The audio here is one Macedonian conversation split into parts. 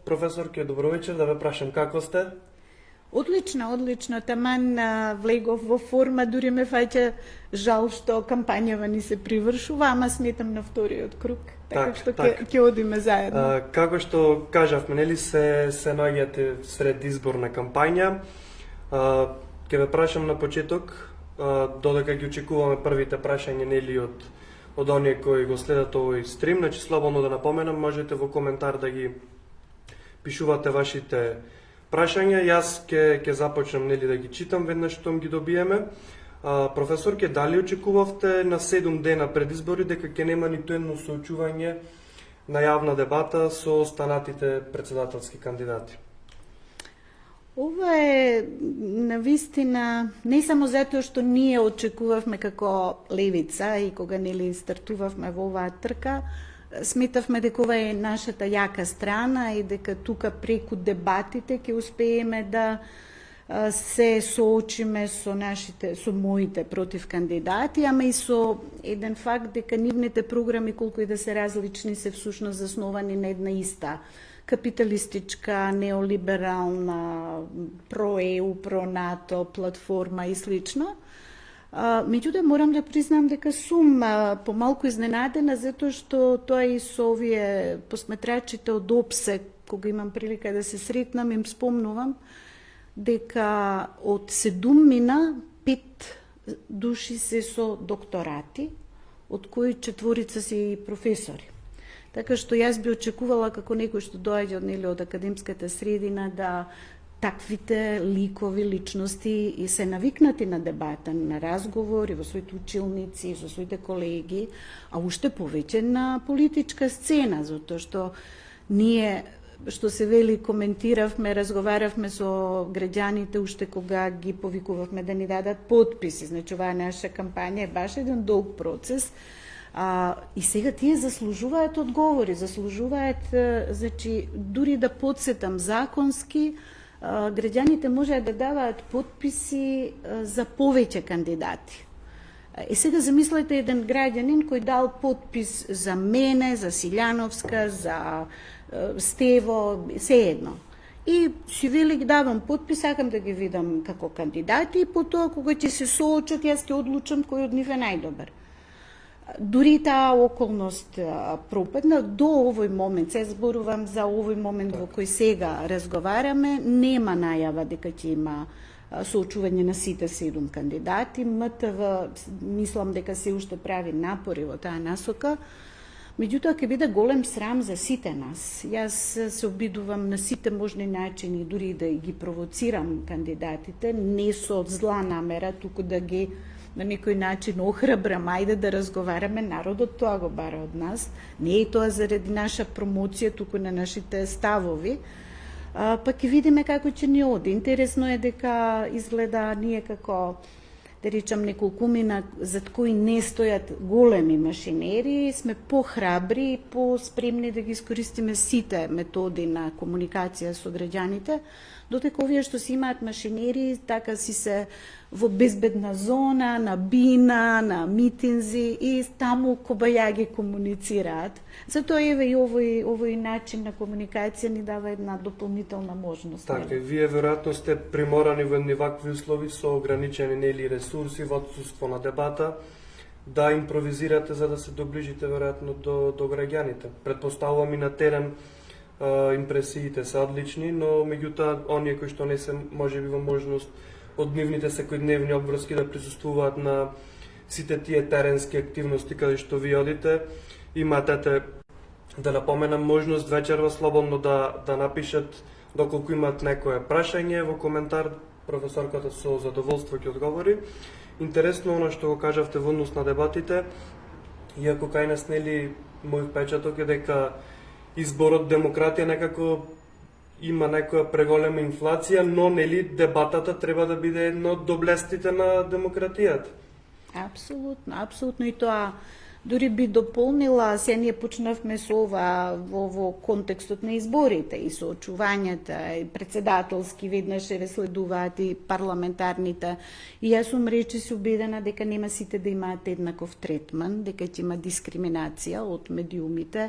Професорке, добро вечер, да ве прашам како сте? Одлично, одлично. Таман влегов во форма, дури ме фаќа жал што кампањава ни се привршува, ама сметам на вториот круг. Така што ќе одиме заедно. Како што кажавме, нели се наоѓате сред изборна кампања. Ќе ве прашам на почеток, додека ги очекуваме првите прашања нели од оние кои го следат овој стрим, значи слободно да напоменам, можете во коментар да ги пишувате вашите прашања. Јас ќе започнам нели да ги читам веднаш што ги добиеме. Професорке, дали очекувавте на 7 дена пред избори дека ќе нема ниту едно соочување на јавна дебата со останатите председателски кандидати? Ова е навистина не само затоа што ние очекувавме како левица и кога нели стартувавме во оваа трка, сметавме дека ова е нашата јака страна и дека тука преку дебатите ќе успееме да се соочиме со моите против кандидати, ама и со еден факт дека нивните програми, колку и да се различни, се всушност засновани на една иста капиталистичка, неолиберална, про-ЕУ, про-НАТО платформа и слично. Меѓутоа, морам да признам дека сум помалку изненадена, затоа што тоа и со овие посметрачите од ОПСЕ, кога имам прилика да се сретнам, им спомнувам дека од 7 5 души се со докторати, од кои 4 се и професори. Така што јас би очекувала како некој што доаѓа од академската средина да таквите ликови, личности и се навикнати на дебата, на разговори во своите училници, со своите колеги, а уште повеќе на политичка сцена, затоа што ние, што се вели, коментиравме, разговаравме со граѓаните уште кога ги повикувавме да ни дадат потписи. Значи, оваа наша кампања е баш еден долг процес, и сега тие заслужуваат одговори, заслужуваат, значи, дури да подсетам законски, граѓаните можеат да даваат потписи за повеќе кандидати. И сега замислете еден граѓанин кој дал потпис за мене, за Силјановска, за Стево, се едно. И си вели, давам потпис, сакам да ги видам како кандидати и потоа кога ќе се соочат, јас ќе одлучам кој од нив е најдобар. Дури таа околност пропадна до овој момент, се зборувам за овој момент во кој сега разговараме, нема најава дека ќе има соочување на сите 7 кандидати. МТВ мислам дека се уште прави напори во таа насока. Меѓутоа ќе биде голем срам за сите нас. Јас се обидувам на сите можни начини, дури да ги провоцирам кандидатите, не со зла намера, туку да ги на некој начин охрабрам, ајде да разговараме, народот тоа го бара од нас. Не е тоа заради наша промоција, туку на нашите ставови. Па ќе видиме како ќе ни оди. Интересно е дека изгледа ние како, да речам, неколкумина зад кои не стојат големи машинери, сме похрабри и поспремни да ги искористиме сите методи на комуникација со граѓаните, додека овие што си имаат машинери, така си се во безбедна зона, на бина, на митинзи и таму кобајаги комуницираат. Затоа еве и овој начин на комуникација ни дава една дополнителна можност. Така, вие веројатно сте приморани во едни вакви услови со ограничени нели ресурси во отсуство на дебата, да импровизирате за да се доближите веројатно до граѓаните. Претпоставувам и на терен импресиите се одлични, но меѓутоа оние кои што не се можеби во можност од нивните секојдневни обврски да присуствуваат на сите тие теренски активности каде што ви одите, имате, да напоменам, можност вечерва слободно да напишат доколку имаат некое прашање во коментар, професорката со задоволство ќе одговори. Интересно оно што го кажавте во однос на дебатите, иако кај нас нели мој впечаток е дека изборот демократија некако има некоја преголема инфлација, но нели дебатата треба да биде едно од доблестите на демократијата. Апсолутно, апсолутно, и тоа дури би дополнила, се ние почнавме со ова во контекстот на изборите и со очувањата, и председателски веднаш еве следуваат и парламентарните. И јас сум речиси убедена дека нема сите да имаат еднаков третман, дека ќе има дискриминација од медиумите.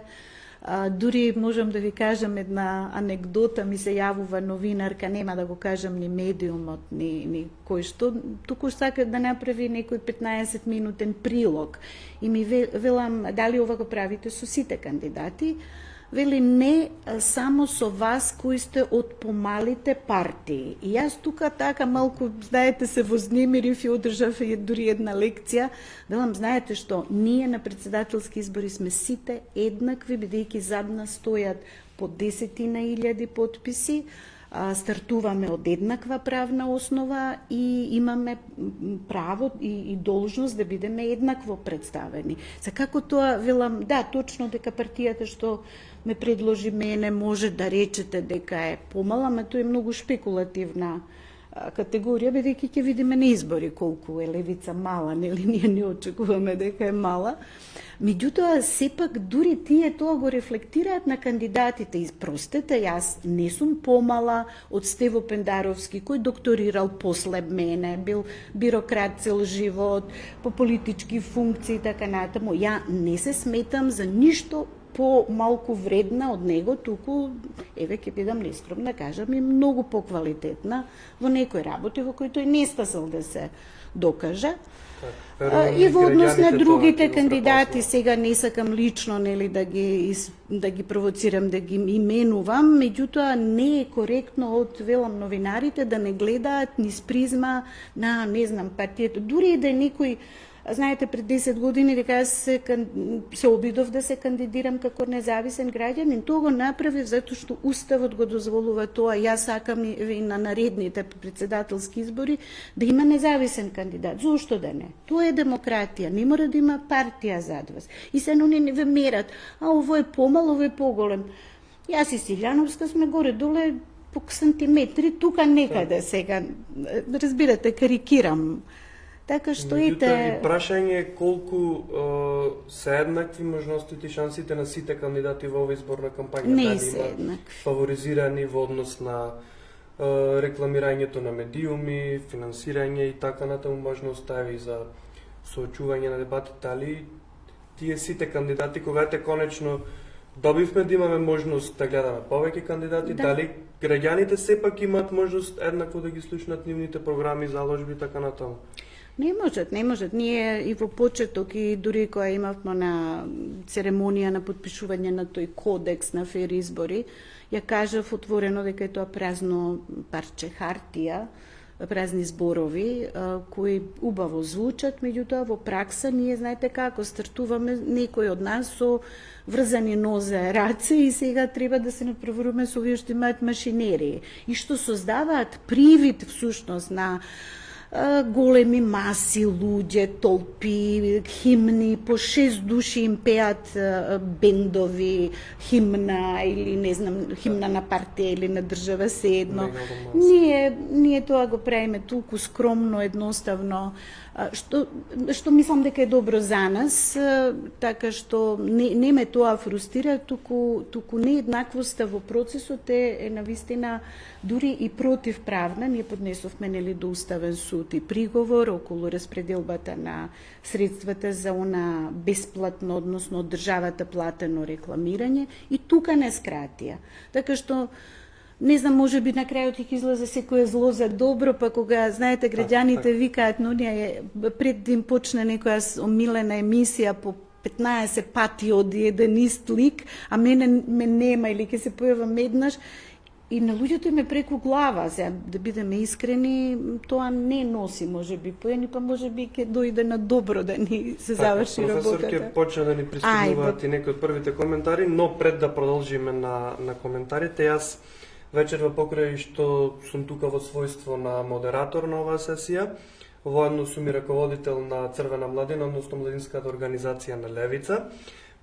Дури можам да ви кажам една анекдота, ми се јавува новинарка, нема да го кажам ни медиумот, ни кој што, туку сака да направи некој 15-минутен прилог. И ми велам, дали ова го правите со сите кандидати? Вели, не само со вас кои сте од помалите партии. И јас тука така малку, знаете, се вознемирив и одржав дури една лекција. Велам, знаете што, ние на председателски избори сме сите еднакви, бидејќи зад нас стојат по 10.000 подписи, стартуваме од еднаква правна основа и имаме право и должност да бидеме еднакво представени. За како тоа, велам, да, точно дека партијата што ме предложи мене може да речете дека е помала, ама тоа е многу шпекулативна категорија, бидејќи ќе видиме на избори колку е левица мала, нели ние не очекуваме дека е мала. Меѓутоа, сепак, дури тие тоа го рефлектираат на кандидатите. И простете, јас не сум помала од Стево Пендаровски, кој докторирал после мене, бил бирократ цел живот, по политички функции и така натаму. Ја не се сметам за ништо по-малку вредна од него, туку, еве, ќе бидам нескромна, кажам, и многу поквалитетна во некои работи во кои тој не стасал да се докаже. И во однос на другите кандидати, сега не сакам лично, нели, да ги провоцирам, да ги именувам, меѓутоа не е коректно од, велам, новинарите да не гледаат низ призма на, не знам, партијата. Дури и да е некој, знаете, пред 10 години дека јас се обидов да се кандидирам како независен граѓанин, тоа го направив затоа што уставот го дозволува тоа. Јас сакам и на наредните председателски избори да има независен кандидат. Зошто да не? Тоа е демократија, не мора да има партија зад вас. И се они не ве мерат, а ово е помал, ово е поголем. Јас и Силјановска сме горе-доле по сантиметри, тука некаде сега, разбирате, карикирам. Така што ете... И прашање е колку се еднакви можностите и шансите на сите кандидати во оваа изборна кампања. Не се еднакви. Фаворизирани во однос на рекламирањето на медиуми, финансирање и така натаму можно остави за соочување на дебатите, али тие сите кандидати, кога ете конечно добивме да имаме можност да гледаме повеќе кандидати, дали граѓаните сепак имаат можност еднакво да ги слушнат нивните програми, заложби и така натаму? Не можат. Ние и во почеток и дури кога имавме на церемонија на подпишување на тој кодекс на фер избори, ја кажав отворено дека е тоа празно парче хартија, празни зборови кои убаво звучат, меѓутоа во пракса ние знаете како стартуваме некој од нас со врзани нозе, раце и сега треба да се надпреваруваме со овие што имаат машинерии и што создаваат привид всушност на големи маси, луѓе, толпи, химни, по 6 души им пеат бендови, химна или не знам, химна на партија или на држава, се едно. Ние тоа го правиме толку скромно, едноставно, што мислам дека е добро за нас, така што не ме тоа фрустира, туку нееднаквоста во процесот е навистина дури и противправна. Ние поднесовме нели до Уставен суд и приговор околу распределбата на средствата за она бесплатно, односно од државата платено рекламирање и тука не скратија. Така што не знам, може би на крајот ќе излезе секое зло за добро, па кога, знаете, граѓаните викаат, но ние пред да им почне некоја омилена емисија по 15 пати од еден ист лик, а мене ме нема или ќе се појавам еднаш, и на луѓето им е преку глава. Сега, да бидеме искрени, тоа не носи, може би, поени, па може би ќе дојде на добро да ни се заврши работата. Професор, ќе почне да ни пристигнуваат и некои од првите коментари, но пред да продолжиме на коментарите, јас вечерва покрај што сум тука во својство на модератор на оваа сесија, воедно сум и раководител на Црвена младина, односно младинската организација на Левица.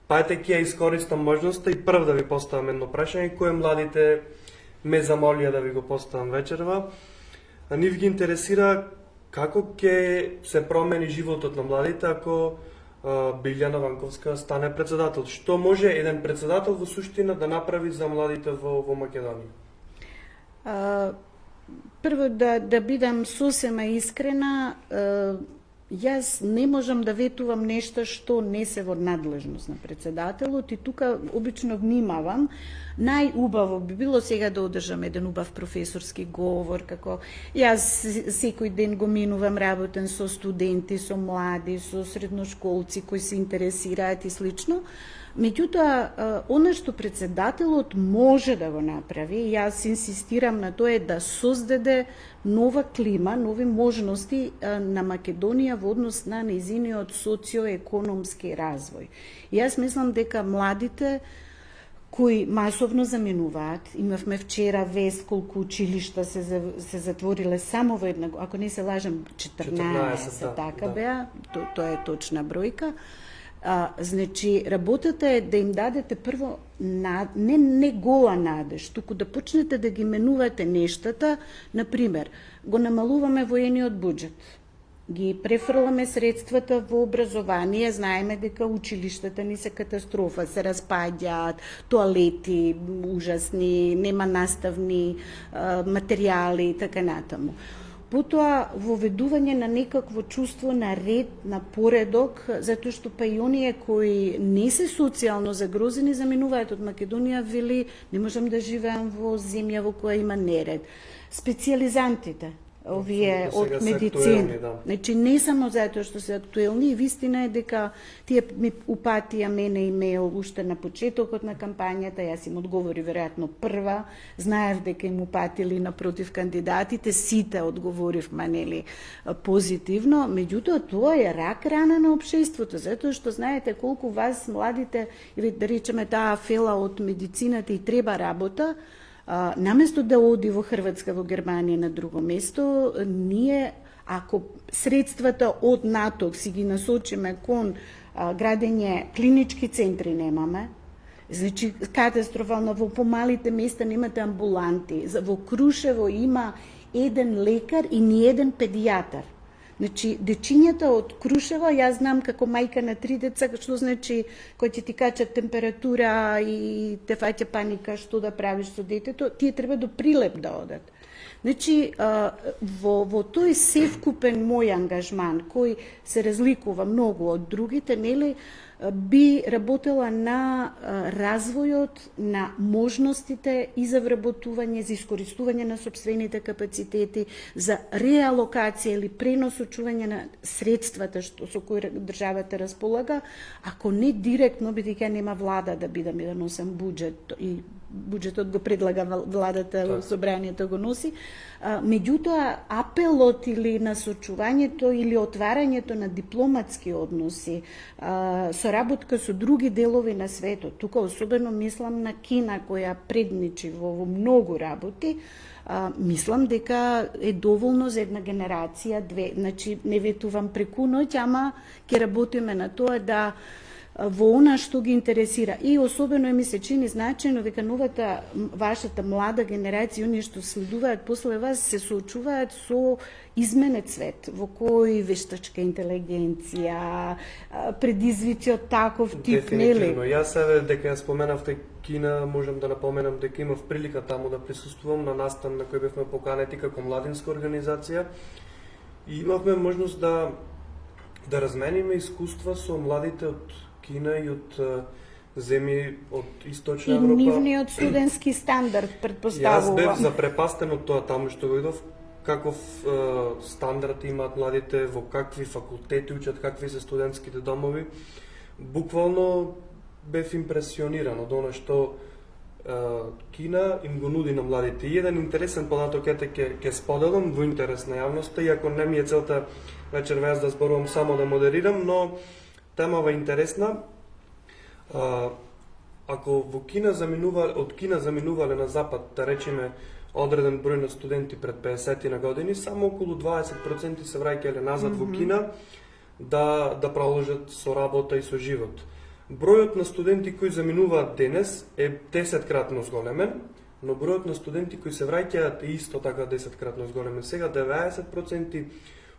Па ете ќе искористам можноста и прв да ви поставам едно прашање кое младите ме замолија да ви го поставам вечерва. Нив ги интересира како ќе се промени животот на младите ако Билјана Ванковска стане председател. Што може еден председател во суштина да направи за младите во Македонија? Прво да бидам сосема искрена, Јас не можам да ветувам нешто што не се во надлежност на председателот и тука обично внимавам. Најубаво би било сега да одржам еден убав професорски говор, како јас секој ден го минувам, работен со студенти, со млади, со средношколци кои се интересираат и слично. Меѓутоа, она што председателот може да го направи, јас инсистирам на тоа, е да создаде нова клима, нови можности на Македонија во однос на нејзиниот социоекономски развој. Јас мислам дека младите кои масовно заминуваат, имавме вчера вест колку училишта се затвориле само во една, ако не се лажам, 14 така беа, тоа е точна бројка. Значи, работата е да им дадете прво не гола надеж, туку да почнете да ги менувате нештата. Например, го намалуваме воениот буџет, ги префрламе средствата во образование, знаеме дека училиштата ни се катастрофа, се распаѓаат, тоалети ужасни, нема наставни материјали и така натаму. Потоа воведување на некакво чувство на ред, на поредок, затоа што па и оние кои не се социјално загрозени заминуваат од Македонија, вели не можам да живеам во земја во која има неред. Специјализантите, овие од медицина. Да. Значи, не само затоа што се актуелни, и вистина е дека тие ми упатија мене имейл уште на почетокот на кампањата, јас им одговори веројатно прва, знаев дека им упатили напротив кандидатите, сите одговоривме, нели, позитивно, меѓутоа тоа е рак рана на општеството, затоа што знаете колку вас младите, или да речеме таа фела од медицината и треба работа, наместо да оди во Хрватска, во Германија, на друго место, ние, ако средствата од НАТО си ги насочиме кон градење клинички центри немаме, значи катастрофално, во помалите места немате амбуланти, во Крушево има еден лекар и ни еден педијатар. Значи, дечињата од Крушево, јас знам како мајка на 3 деца, што значи, кој ќе ти качат температура и те фаќа паника што да правиш со детето, тие треба до Прилеп да одат. Значи, во тој севкупен мој ангажман, кој се разликува многу од другите, нели, би работела на развојот на можностите и за вработување, за искористување на сопствените капацитети, за реалокација или пренос, очување на средствата со кои државата располага, ако не директно, бидејќи нема влада да бидам и да носам буџет, и буџетот го предлага владата, во собранието го носи, меѓутоа апелот или насочувањето или отварањето на дипломатски односи, соработка со други делови на светот, тука особено мислам на Кина, која предничи во многу работи, мислам дека е доволно за една генерација, две. Значи, не ветувам преку ноќ, ама ќе работиме на тоа да во она што ги интересира. И особено ми се чини значајно дека новата, вашата млада генерација, оние што следуваат после вас, се соочуваат со изменет свет, во кој вештачка интелигенција, предизвици од таков тип, нели? Дефинитивно. Јас еве дека ја споменавте Кина, можам да напоменам дека имав прилика таму да присуствувам на настан на кој бевме поканети како младинска организација и имавме можност да размениме искуства со младите од Кина и од земји од Источна Европа. И нивниот студентски стандард, предпоставувам. Јас бев запрепастен од тоа таму што го идов, каков стандард имаат младите, во какви факултети учат, какви се студентските домови. Буквално бев импресиониран од она што Кина им го нуди на младите. И еден интересен податок ќе споделам во интерес на јавноста, иако не ми е целта вечерва да зборувам само да модерирам, но темава е интересна. Ако во Кина од Кина заминувале на запад, да речеме, одреден број на студенти пред 50 на години, само околу 20% се враќале назад во Кина да продолжат со работа и со живот. Бројот на студенти кои заминуваат денес е 10-кратно зголемен, но бројот на студенти кои се враќаат е исто така 10-кратно зголемен. Сега 90%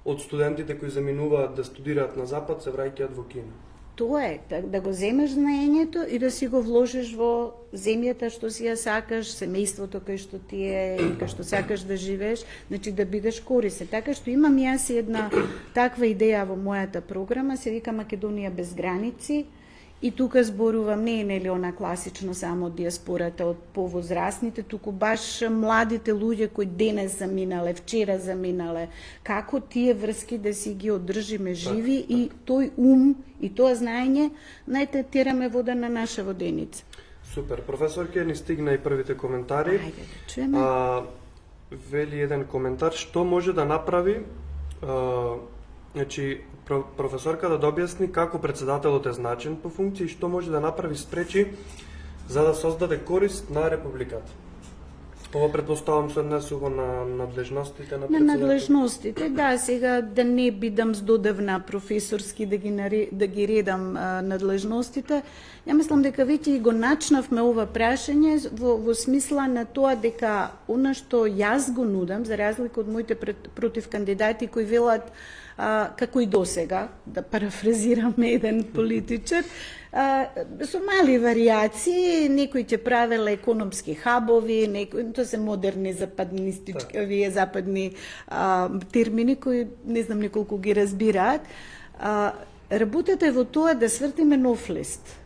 од студентите кои заминуваат да студираат на запад се враќаат во Кина. Тоа е, да го земеш знаењето и да си го вложиш во земјата што си ја сакаш, семејството кај што ти е и кај што сакаш да живееш, значи да бидеш корисен. Така што имам јас една таква идеја во мојата програма, се вика Македонија без граници. И тука зборувам не е нели она класично само од диаспората од повозрастните, туку баш младите луѓе кои денес заминале, вчера заминале, како тие врски да си ги одржиме живи и тој ум и тоа знаење, најте тераме вода на наша воденица. Супер, професор, ке ни стигна и првите коментари. Ајде да чуеме. Вели еден коментар, што може да направи значи професорка да објасни како председателот е значен по функција и што може да направи спречи за да создаде корист на републиката. Ова предпоставам се однесува на надлежностите на На председателот. надлежностите, да, сега да не бидам здодевна професорски да ги редам надлежностите. Ја мислам дека веќе го начнавме ова прашање во смисла на тоа дека она што јас го нудам, за разлика од моите против кандидати кои велат како и досега, да парафразираме еден политичар, со мали варијации, некои ќе правеле економски хабови, некои, тоа се модерни западнистички, овие западни термини кои не знам николку ги разбираат. Работата е во тоа да свртиме нов лист.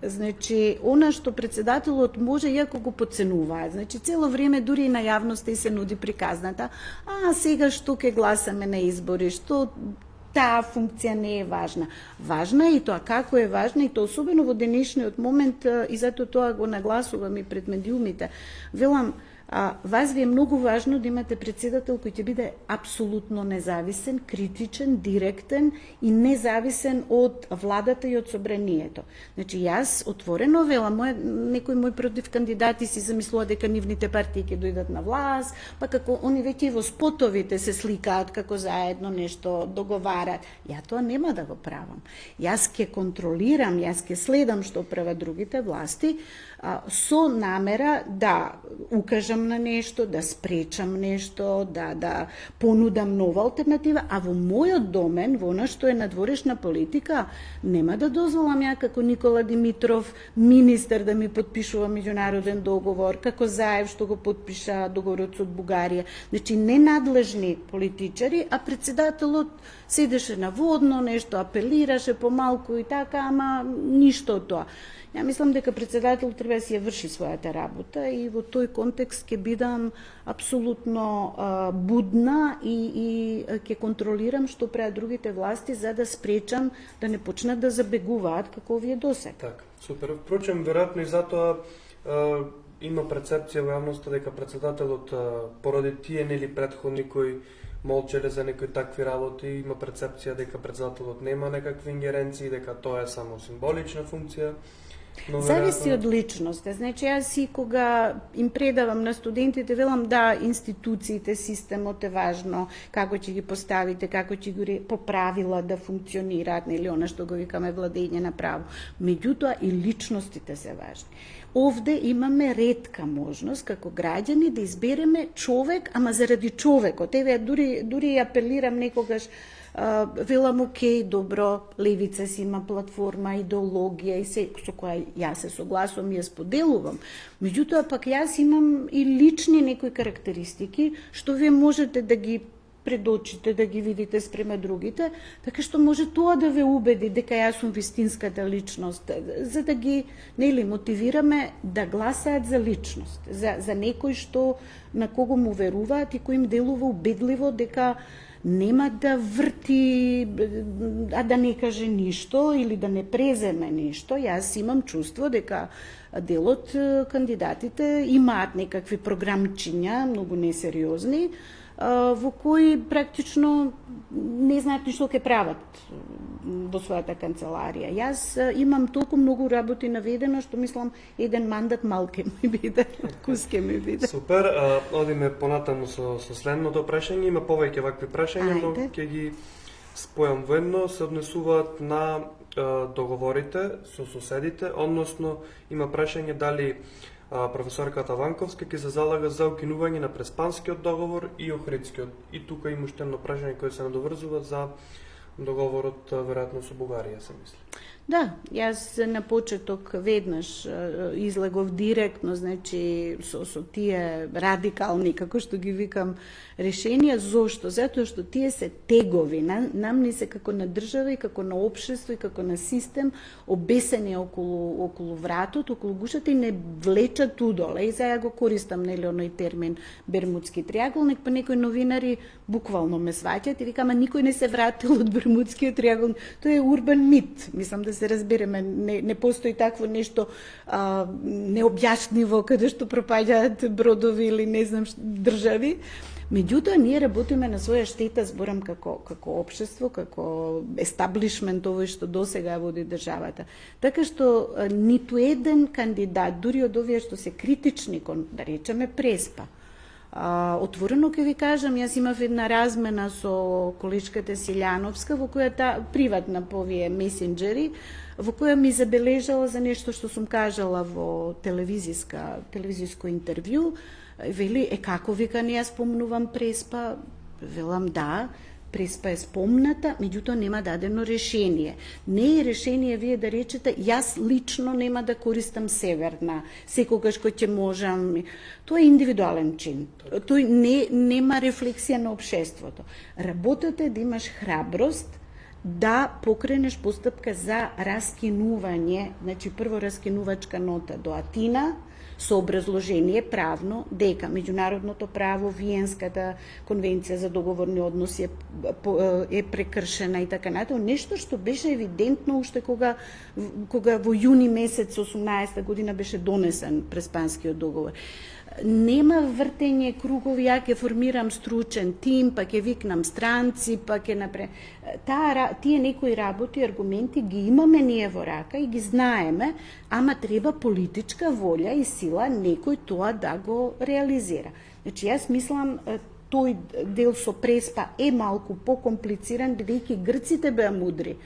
Значи, она што председателот може, иако го подценуваат. Значи, цело време, дури и на јавноста и се нуди приказната, сега што ќе гласаме на избори, што таа функција не е важна. Важна е и тоа како е важна, и тоа особено во денешниот момент, и затоа тоа го нагласувам и пред медиумите. Велам, вас ви е многу важно да имате председател кој ќе биде апсолутно независен, критичен, директен и независен од владата и од собранието. Значи, јас отворено велам, некои мои против кандидати си замислува дека нивните партии ќе дојдат на власт, па како они веќе и во спотовите се сликаат како заедно нешто договарат. Ја тоа нема да го правам. Јас ќе контролирам, јас ќе следам што прават другите власти, со намера да укажам на нешто, да спречам нешто, да понудам нова алтернатива, а во мојот домен, во она што е надворешна политика, нема да дозволам ја како Никола Димитров, министер, да ми подпишува меѓународен договор, како Заев што го подпиша договорот со Бугарија. Значи, ненадлежни политичари, а председателот седеше на водно, нешто апелираше помалку и така, ама ништо од тоа. Ја мислам дека председател треба да си ја врши својата работа и во тој контекст ќе бидам апсолутно будна и ќе контролирам што прават другите власти за да спречам да не почнат да забегуваат како овие досега. Така, супер. Впрочем, веројатно и затоа има перцепција во јавноста дека председателот поради тие нели претходни кои молчеле за некои такви работи, има перцепција дека председателот нема некакви ингеренции, дека тоа е само символична функција. Зависи од личноста. Значи, јас и кога им предавам на студентите, велам да, институциите, системот е важно, како ќе ги поставите, како ќе ги по правила да функционираат, нели она што го викаме владење на право. Меѓутоа и личностите се важни. Овде имаме ретка можност како граѓани да избереме човек, ама заради човекот. Еве, дури апелирам некогаш, велам, окей, добро, левица си има платформа, идеологија и се, со која јас се согласувам и ја споделувам. Меѓутоа, пак јас имам и лични некои карактеристики, што вие можете да ги предочите, да ги видите спрема другите, така што може тоа да ве убеди дека јас сум вистинската личност, за да ги нели мотивираме да гласаат за личност, за некој што на кого му веруваат и кој им делува убедливо дека нема да врти, а да не каже ништо или да не преземе ништо. Јас имам чувство дека дел од кандидатите имаат некакви програмчиња, многу несериозни, во кои практично не знаат ништо ќе прават во својата канцеларија. Јас имам толку многу работи наведено што мислам еден мандат малке ми биде, куске ми биде. Супер, одиме понатаму со следното прашање. Има повеќе вакви прашања, но ќе ги спојам во едно. Се однесуваат на договорите со соседите, односно има прашање дали професорката Ванковска ќе се залага за укинување на Преспанскиот договор и Охридскиот. И тука има уште едно прашање кое се надоврзува за договорот веројатно со Бугарија, се мисли. Да, јас на почеток веднаш излегов директно, значи со тие радикални, како што ги викам, решенија. Зошто? Затоа што тие се тегови. Нам ни се како на држава и како на општество и како на систем обесени околу вратот, околу гушата и не влечат удоле. И сега го користам, нели, оној термин Бермудски триаголник, па некои новинари буквално ме сваќаат и викам, никој не се вратил од Бермудскиот триаголник. Тоа е урбан мит. Мислам да се разбереме, не постои такво нешто необјашниво каде што пропаѓаат бродови или не знам држави. Меѓутоа, ние работиме на своја штета, зборам како општество, како естаблишмент, овој што досега води државата. Така што ниту еден кандидат, дури од овие што се критични кон, да речеме, Преспа, отворено ќе ви кажам, јас имав една размена со колешката Силјановска, во која приватна по овие месенџери, во која ми забележала за нешто што сум кажала во телевизиско интервју. Вели, како вика не ја спомнувам Преспа? Велам, да, Преспа е спомната, меѓутоа нема дадено решение. Не е решение вие да речете, јас лично нема да користам Северна, секогаш кој ќе можам. Тоа е индивидуален чин. Тој нема рефлексија на општеството. Работата е да имаш храброст да покренеш постапка за раскинување, значи прво раскинувачка нота до Атина, со образложение правно дека меѓународното право, Виенската конвенција за договорни односи е прекршена и така натаму, нешто што беше евидентно уште кога во јуни месец 18 година беше донесен Преспанскиот договор. Нема вртење кругови, ја ќе формирам стручен тим, па ќе викнам странци, па ќе напред. Тие некои работи, аргументи ги имаме ние во рака и ги знаеме, ама треба политичка волја и сила некој тоа да го реализира. Значи, јас мислам, тој дел со Преспа е малку покомплициран, бидејќи грците беа мудри.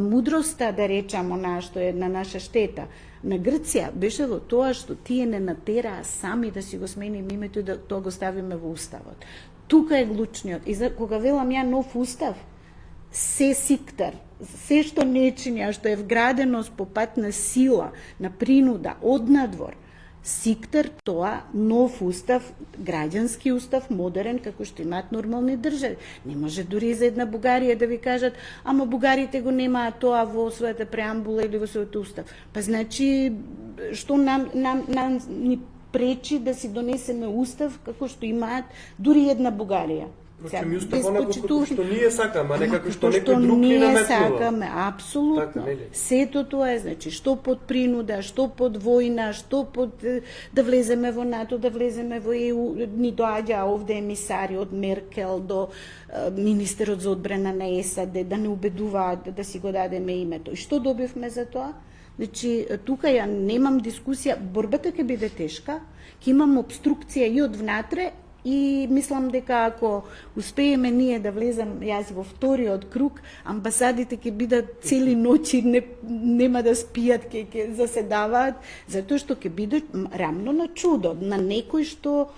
Мудроста, да речам, она што е на наша штета, на Грција беше во тоа што тие не натераа сами да си го смениме името и да тоа го ставиме во уставот. Тука е глучниот. И кога велам ја нов устав, се сиктар, се што не чинја, што е вградено по пат на сила, на принуда, од надвор, сиктар тоа нов устав, граѓански устав, модерен, како што имаат нормални држави. Не може дури за една Бугарија да ви кажат, ама бугарите го немаат тоа во својата преамбула или во својот устав. Па значи, што нам ни пречи да си донесеме устав како што имаат дури една Бугарија. Впрочем, устав што ние сакаме, а не како што некој друг ни наметнува. Сакаме, апсолутно. Сето тоа е, значи, што под принуда, што под војна, што под да влеземе во НАТО, да влеземе во ЕУ, ни доаѓа овде емисари од Меркел до министерот за одбрана на САД, да не убедуваат да си го дадеме името. И што добивме за тоа? Значи, тука ја немам дискусија, борбата ќе биде тешка, ќе имам обструкција и од внатре, и мислам дека ако успееме ние да влезам јас во вториот круг, амбасадите ќе бидат цели ноќи, нема да спијат, ќе заседаваат, затоа што ќе биде рамно на чудо, на некој што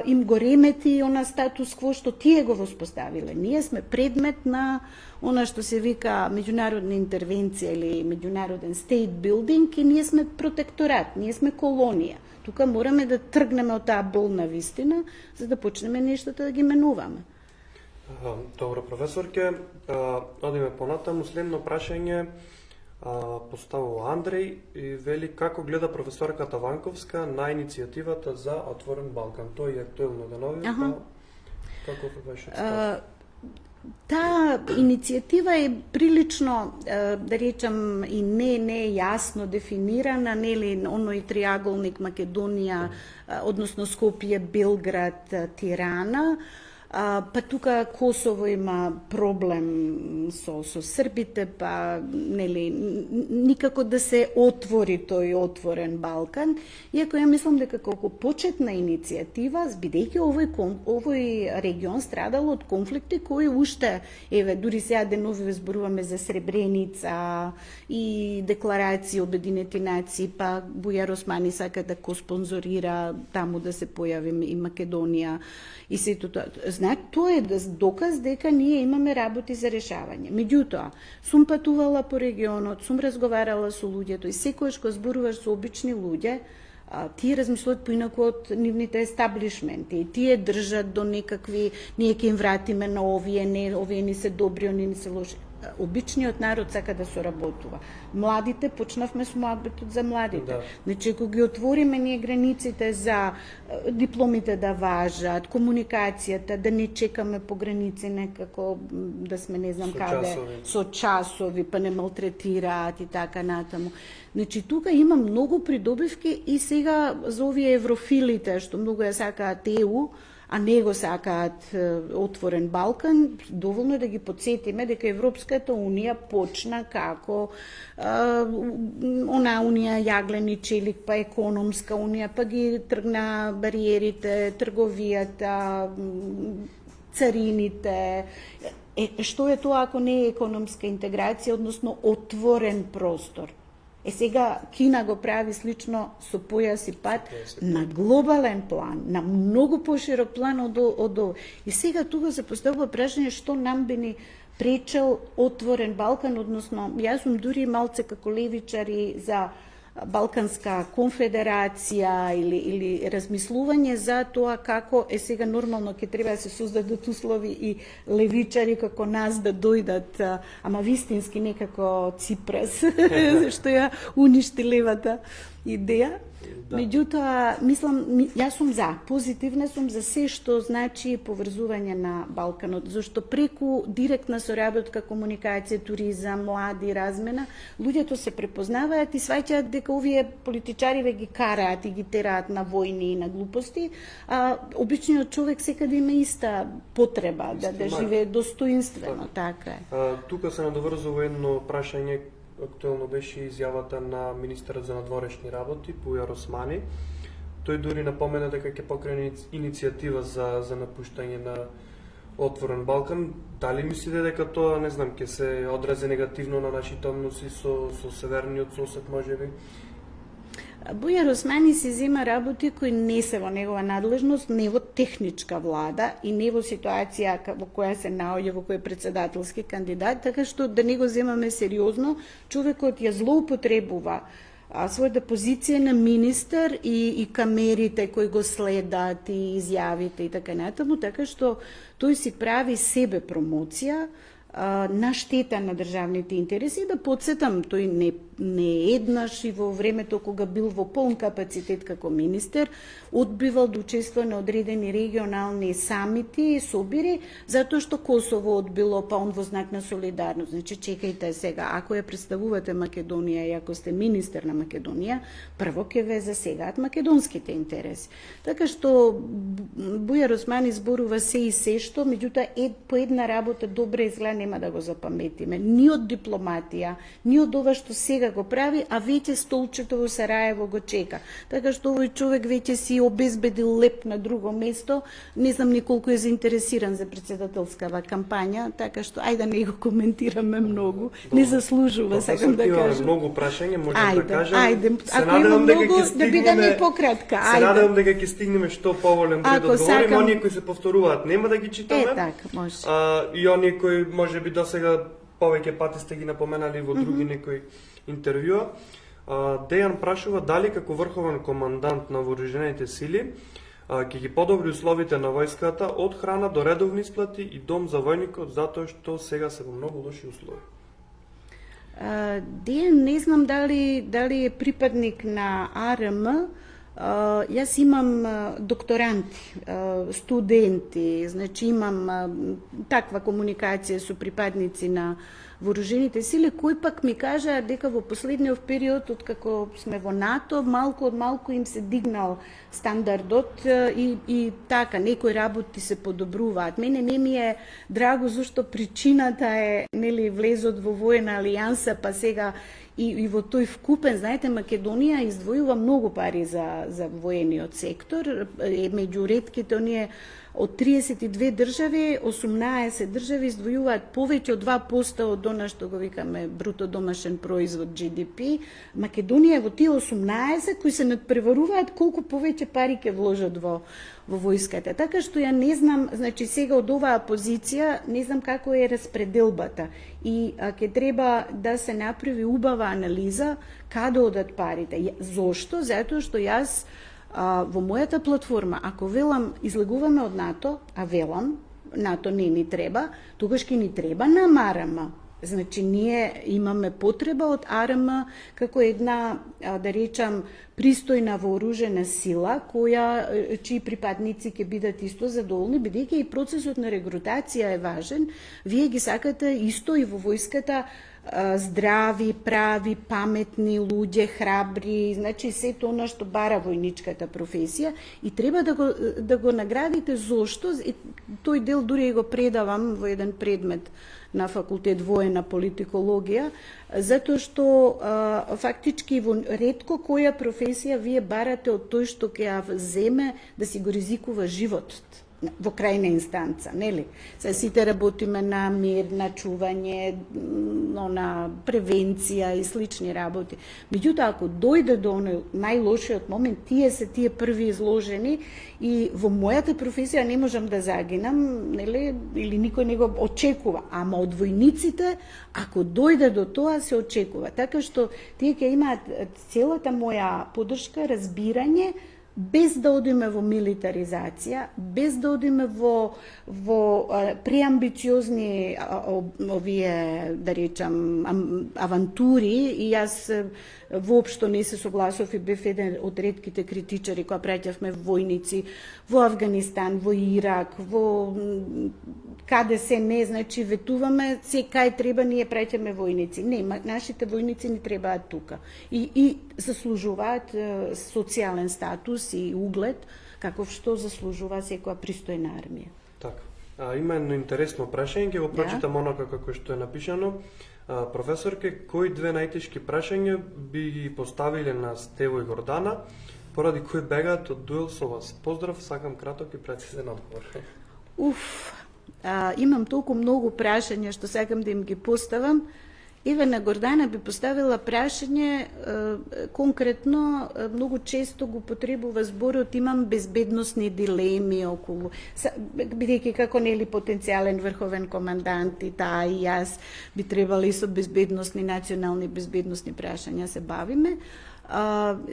им го ремети она статус кво што тие го воспоставиле. Ние сме предмет на она што се вика меѓународна интервенција или меѓународен state building и ние сме протекторат, ние сме колонија. Тука мораме да тргнеме од таа болна вистина, за да почнеме нештата да ги менуваме. Добро, професорке, одиме понатаму. Следно прашање поставува Андреј и вели како гледа професорката Ванковска на иницијативата за Отворен Балкан. Тој е актуелно денови, како беше став? Таа иницијатива е прилично, да речам, и не е јасно дефинирана, нели оној триаголник Македонија, односно Скопје, Белград, Тирана. Па тука Косово има проблем со Србите, па нели никако да се отвори тој Отворен Балкан, иако ја мислам дека колку почетна иницијатива, бидејќи овој регион страдал од конфликти кои уште, еве, дури сега денови зборуваме за Сребреница и декларација Обединети нации, па Бујар Османи сака да ко спонзорира таму да се појави и Македонија и сето тоа. знак, тоа е доказ дека ние имаме работи за решавање. Меѓутоа, сум патувала по регионот, сум разговарала со луѓето и секојаш кога зборуваш со обични луѓе, тие размислуваат поинаку од нивните естаблишменти и тие држат до некакви, ние ќе им вратиме на овие, не, овие ни се добри, они ни се лоши. Обичниот народ сака да соработува. Младите, почнавме со муабетот за младите. Да. Значи, ако ги отвориме ние границите за дипломите да важат, комуникацијата, да не чекаме по граници некако, да сме не знам каде, со часови, па не малтретираат и така натаму. Значи, тука има многу придобивки и сега за овие еврофилите, што многу ја сакаат ЕУ, а не го сакаат отворен Балкан, доволно е да ги подсетиме дека Европската унија почна како она унија јаглени челик, па економска унија, па ги тргна бариерите, трговијата, царините. Што е тоа ако не е економска интеграција, односно отворен простор? Сега Кина го прави слично со појас и пат на глобален план, на многу поширок план од и сега тука се поставува прашање што нам би ни пречел отворен Балкан, односно јас сум дури малце како левичар и за Балканска конфедерација или размислување за тоа како е сега нормално ќе треба да се создадат услови и левичари како нас да дојдат, ама вистински некако Ципрас, што ја уништи левата идеја. Да. Меѓутоа, мислам, јас сум за, позитивна сум за се што значи поврзување на Балканот, зашто преку директна соработка, комуникација, туризам, млади, размена, луѓето се препознаваат и сваќаат дека овие политичари ве ги караат и ги тераат на војни и на глупости, а обичниот човек секаде има иста потреба да живее достоинствено, така е. Тука се надоврзува едно прашање. Актуелно беше изјавата на министерот за надворешни работи Бујар Османи. Тој дури напомена дека ќе покрене иницијатива за напуштање на отворен Балкан. Дали мислите дека тоа, не знам, ќе се одрази негативно на нашите односи со северниот сосед, можеби? Бујар Османи си зема работи кои не се во негова надлежност, не во техничка влада и не во ситуација во која се наоѓа, во кој е председателски кандидат, така што да не го земаме сериозно, човекот ја злоупотребува својата позиција на министер и камерите кои го следат и изјавите и така натаму, така што тој си прави себе промоција на штета на државните интереси. Да подсетам, тој не еднаш и во времето кога бил во полн капацитет како министер, одбивал да учествува на одредени регионални самити и собири, затоа што Косово одбило, па он во знак на солидарност. Значи, чекајте сега, ако ја представувате Македонија и ако сте министер на Македонија, прво ќе ве засегаат македонските интереси. Така што Бујар Османи зборува се и се што, меѓутоа по една работа добре изгледа нема да го запаметиме. Ни од дипломатија, ни од ова што сега го прави, а веќе столчето во Сараево го чека. Така што овој човек веќе си обезбедил леп на друго место, не знам ни колку е заинтересиран за председателскава кампања, така што ајде не го коментираме многу, не заслужува, сакам да кажам. Многу прашања, можам да кажам. Ајде, ако има многу, да бидеме пократка. Се надевам дека ќе стигнеме што поволен број да одговориме, оние кои се повторуваат нема да ги читаме. Така, може. И оние кои можеби досега повеќе пати сте ги напоменали во други некои интервјуа. Дејан прашува дали како врховен командант на вооружените сили ќе ги подобри условите на војската од храна до редовни исплати и дом за војникот, затоа што сега се во многу лоши услови. Дејан не знам дали е припадник на АРМ. Јас имам докторанти, студенти, значи имам таква комуникација со припадници на вооружените сили, кои пак ми кажа дека во последниот период, откако сме во НАТО, малку од малку им се дигнал стандардот и така, некои работи се подобруваат. Мене не ми е драго зашто причината е влезот во воена алијанса, па сега и во тој вкупен, знаете, Македонија издвојува многу пари за воениот сектор, меѓу ретките оние од 32 држави, 18 држави издвојуваат повеќе од 2% од она што го викаме бруто домашен производ GDP, Македонија е во тие 18 кои се надпреваруваат колку повеќе пари ќе вложат во војската. Така што ја не знам, значи сега од оваа позиција не знам како е распределбата и ќе треба да се направи убава анализа каде одат парите. Зошто? Затоа што јас во мојата платформа, ако велам излегуваме од НАТО, а велам НАТО не ни треба, тогаш ќе ни треба на АРМ. Значи, ние имаме потреба од АРМ како една, да речам, пристојна вооружена сила, чии припадници ќе бидат исто задоволни, бидејќи и процесот на регрутација е важен. Вие ги сакате исто и во војската здрави, прави, паметни луѓе, храбри, значи сето она што бара војничката професија и треба да го наградите. Зошто? Тој дел дури го предавам во еден предмет на факултет воена политикологија, затоа што фактички во ретко која професија вие барате од тој што ќе ја земе да си го ризикува животот во крајна инстанца, нели? Сите работиме на мир, на чување, на превенција и слични работи. Меѓутоа, ако дојде до најлошиот момент, тие се тие први изложени и во мојата професија не можам да загинам, нели? Или никој не го очекува, ама од војниците, ако дојде до тоа, се очекува. Така што тие ќе имаат целата моја поддршка, разбирање, без да одиме во милитаризација, без да одиме во преамбициозни овие, да речам, авантури, и јас воопшто не се согласов и бев еден од ретките критичари која праќавме војници во Афганистан, во Ирак, во каде се не, значи ветуваме, се кај треба ние праќаме војници. Не, нашите војници ни требаат тука. И заслужуваат социјален статус и углед, каков што заслужува секоја пристојна армија. Така. Има едно интересно прашање, ќе го прочитам онака како што е напишано. Професорке, кои две најтешки прашања би ги поставиле на Стево и Гордана, поради кои бегаат од дуел со вас? Поздрав, сакам краток и прецизен одговор. Имам толку многу прашања што сакам да им ги поставам. Еве на Гордана би поставила прашање конкретно, многу често го потребува зборот имам безбедносни дилеми околу, бидејќи како нели потенцијален врховен командант и таа и јас би требали со безбедносни, национални безбедносни прашања се бавиме.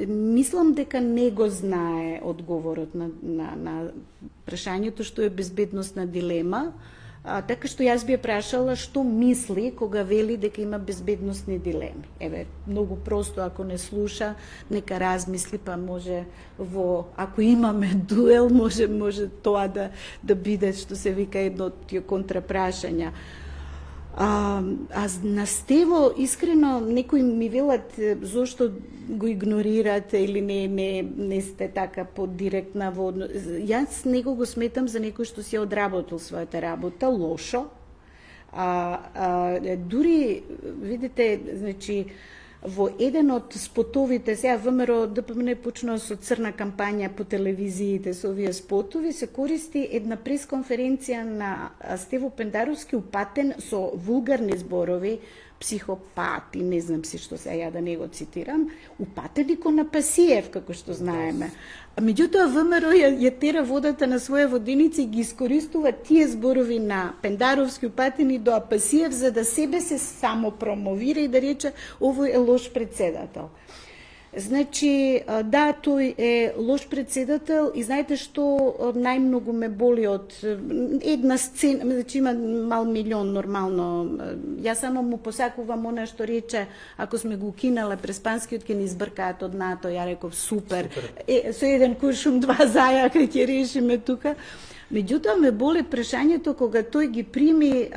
Мислам дека не го знае одговорот на прашањето што е безбедносна дилема. Така што јас би ја прашала што мисли кога вели дека има безбедносни дилеми. Еве, многу просто, ако не слуша, нека размисли, па може ако имаме дуел, може тоа да биде, што се вика, едно од тие контрапрашања. На Стево, искрено, некои ми велат зошто го игнорирате или не сте така подиректна во однос. Јас него го сметам за некој што си одработил својата работа, лошо. Дури, видите, значи, во еден од спотовите, сега ВМРО ДПМН почнува со црна кампања по телевизиите со овие спотови, се користи една пресконференција на Стево Пендаровски упатен со вулгарни зборови, психопати, не знам си што се ја да не го цитирам, упатени кон на Пасиев, како што знаеме. Меѓутоа ВМРО ја тера водата на своја воденици и ги искористува тие зборови на Пендаровски упатени до Апасиев за да себе се само промовира и да рече овој е лош председател. Значи, да, тој е лош председател и знаете што најмногу ме боли од една сцена, значи има мал милион нормално. Јас само му посакувам она што рече, ако сме го кинале през Панскиот ќе ни избркаат од НАТО, ја реков супер. Со еден куршум, два зајака ќе решиме тука. Меѓутоа ме боли прашањето кога тој ги прими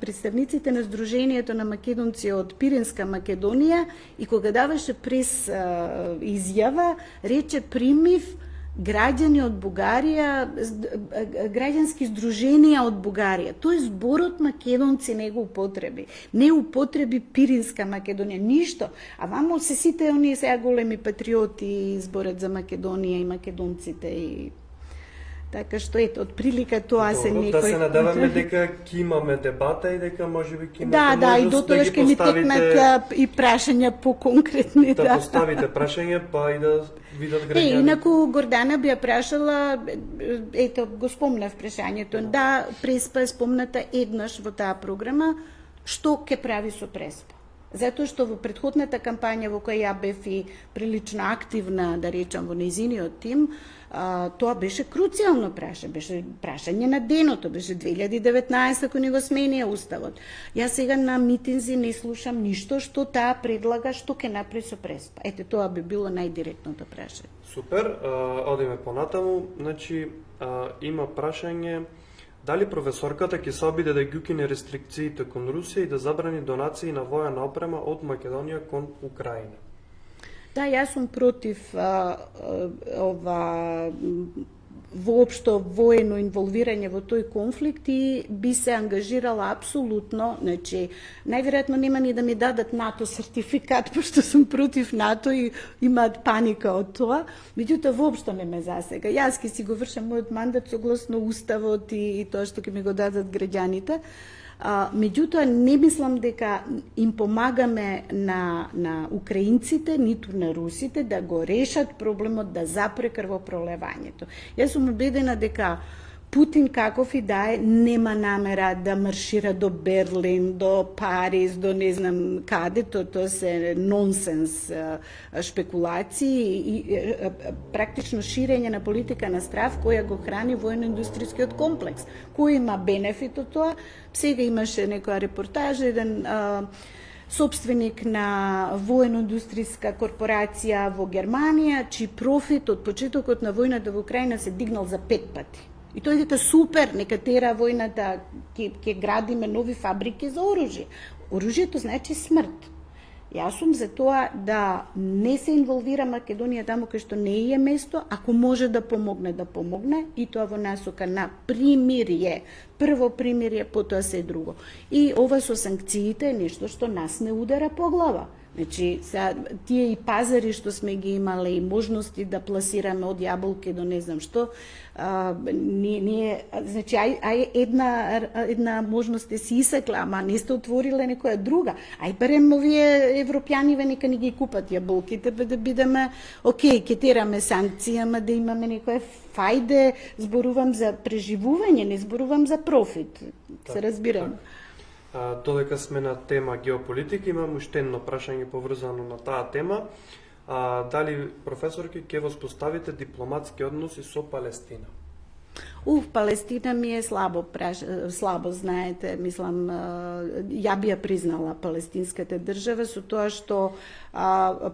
представниците на Сдруженијето на македонци од Пиринска Македонија и кога даваше прес изјава, рече примив граѓани од Бугарија, граѓански здруженија од Бугарија. Тој зборот македонци не го употреби. Не употреби Пиринска Македонија, ништо. А вамо се сите оние сега големи патриоти зборат за Македонија и македонците и Така што ето, од прилика тоа се Добро, некој... да се надеваме дека ќе имаме дебата и дека можеби ќе имате Да, и до можност тоа ги ќе ми текнат и прашања по-конкретни. да поставите прашање, па и да видат граѓани. Инаку Гордана би ја прашала, ето, го спомнав прашањето. Да, Преспа е спомната еднаш во таа програма, што ќе прави со Преспа. Затоа што во претходната кампања во која ја бев и прилично активна, да речам, во нејзиниот тим, тоа беше круцијално беше прашање на деното, беше 2019 кога ни го сменија уставот. Јас сега на митинзи не слушам ништо што таа предлага што ќе направи со Преспа. Ете, тоа би било најдиректното прашање. Супер, одиме понатаму. Значи, има прашање дали професорката ќе се обиде да ги укине рестрикциите кон Русија и да забрани донации на војна опрема од Македонија кон Украина? Да, јас сум против воопшто воено инволвирање во тој конфликт и би се ангажирала апсолутно, значи, најверојатно нема ни да ми дадат НАТО сертификат, пошто сум против НАТО и имаат паника од тоа, меѓутоа воопшто не ме засега. Јас ќе си го вршам мојот мандат согласно уставот и тоа што ќе ми го дадат граѓаните. Меѓутоа, не мислам дека им помагаме на украинците, ниту на русите да го решат проблемот, да запре крвопролевањето. Јас сум убедена дека Путин, каков и да е, нема намера да маршира до Берлин, до Париз, до не знам каде, тоа се нонсенс шпекулации и практично ширење на политика на страв која го храни војно-индустријскиот комплекс. Кој има бенефит од тоа? Сега имаше некоја репортажа, еден собственик на воено-индустријска корпорација во Германија, чиј профит од почетокот на војната во Украина се дигнал за 5 пати. И тој дека супер, нека тера војната, ќе градиме нови фабрики за оружје. Оружјето значи смрт. Јас сум за тоа да не се инволвира Македонија таму кај што не е место, ако може да помогне и тоа во насока на примирие. Прво примирие, потоа се друго. И ова со санкциите е нешто што нас не удара по глава. Значи, тие и пазари што сме ги имале и можности да пласираме од јаболки до не знам што, значи, една можност е си исекла, ама не сте отвориле некоја друга. Ај барем овие европјани нека ни ги купат јаболките, да бидеме, окей, ќе тераме санкции, ама да имаме некоја фајде, зборувам за преживување, не зборувам за профит. Се разбирам. Додека сме на тема геополитика, имам уште едно прашање поврзано на таа тема. Дали, професорки, ќе воспоставите дипломатски односи со Палестина? Палестина ми е слабо, знаете, мислам, ја би ја признала палестинската држава со тоа што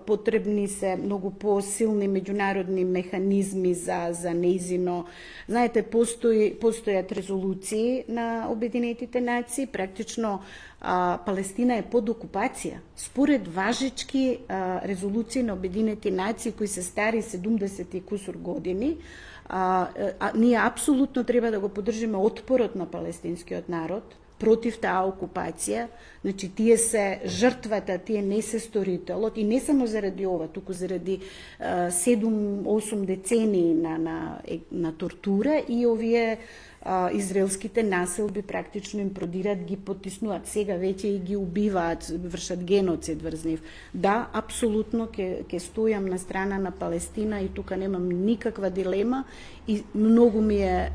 потребни се многу посилни меѓународни механизми за нејзино. Знаете, постојат резолуции на Обединетите нации, практично Палестина е под окупација. Според важички резолуции на Обединети нации кои се стари 70 и кусур години, ние апсолутно треба да го поддржиме отпорот на палестинскиот народ против таа окупација. Значи, тие се жртвата, тие не се сторителот и не само заради ова, туку заради 7-8 децении на тортура и овие израелските населби практично им продират, ги потиснуваат, сега веќе и ги убиваат, вршат геноцид врз нив. Да, апсолутно ќе стојам на страна на Палестина и тука немам никаква дилема и многу ми е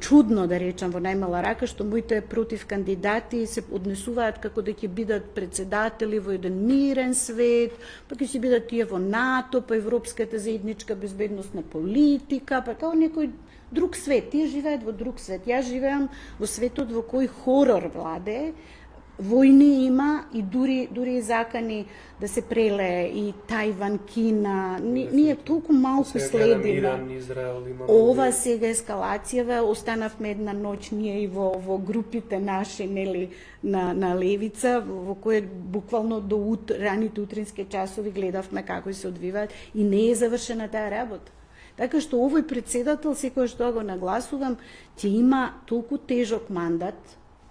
чудно, да речам, во најмала рака, што моите против кандидати се однесуваат како да ќе бидат председатели во еден мирен свет, па ќе си бидат тие во НАТО, па Европската заедничка безбедносна политика, па тоа некој друг свет. Тие живеат во друг свет. Јас живеам во светот во кој хорор владее, војни има и дури и закани да се прелее и Тајван, Кина. Ние толку малку следиме. Иран, Израел, ова сега ескалацијава, останавме една ноќ ние и во групите наши, нели, на левица, во кој буквално до раните утрински часови гледавме како се одвиваат и не е завршена таа работа. Така што овој председател, секој што го нагласувам, ќе има толку тежок мандат,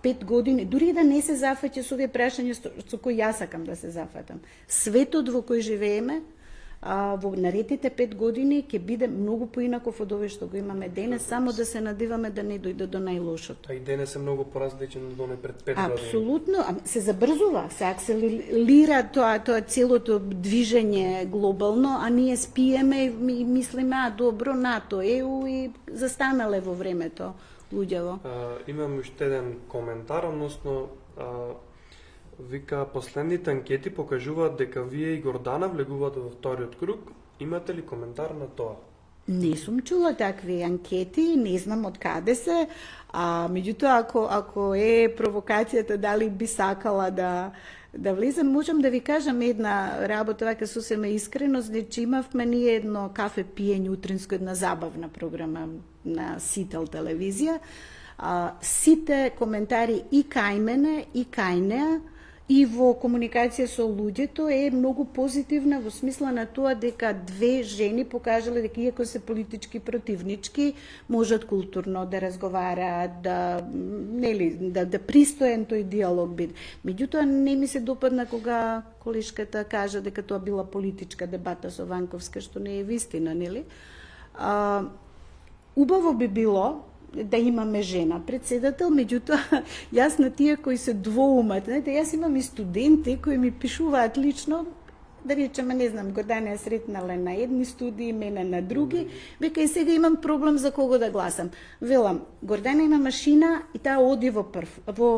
5 години, дури да не се зафаќа со овие прашања со кои јас сакам да се зафатам. Светот во кој живееме во наредните 5 години ќе биде многу поинаков од овој што го имаме денес, само да се надеваме да не дојде до најлошото. А и денес е многу поразличен од оној пред 5 години. Апсолутно, се забрзува, се акселерира тоа целото движење глобално, а ние спиеме и мислиме, добро, НАТО, ЕУ и застанале во времето луѓево. Имам уште еден коментар, односно вика, последните анкети покажуваат дека вие и Гордана влегувате во вториот круг. Имате ли коментар на тоа? Не сум чула такви анкети, не знам од каде се, меѓутоа ако е провокацијата дали би сакала да влезам, можам да ви кажам една работа, вака сосема искрено, значи имавме ние едно кафе пиење утринско, една забавна програма на Сител телевизија. Сите коментари и кај мене, и кај неа, и во комуникација со луѓето е многу позитивна во смисла на тоа дека две жени покажале дека иако се политички противнички, можат културно да разговараат, да пристоен тој диалог биде. Меѓутоа не ми се допадна кога колешката кажа дека тоа била политичка дебата со Ванковска, што не е вистина, нели? Убаво би било да имаме жена председател, меѓутоа јас на тие кои се двоумат, знаете, јас имам и студенти кои ми пишуваат лично, да речеме, не знам, Гордана е сретнале на едни студии, мене на други, века и сега имам проблем за кого да гласам. Велам, Гордана има машина и таа оди во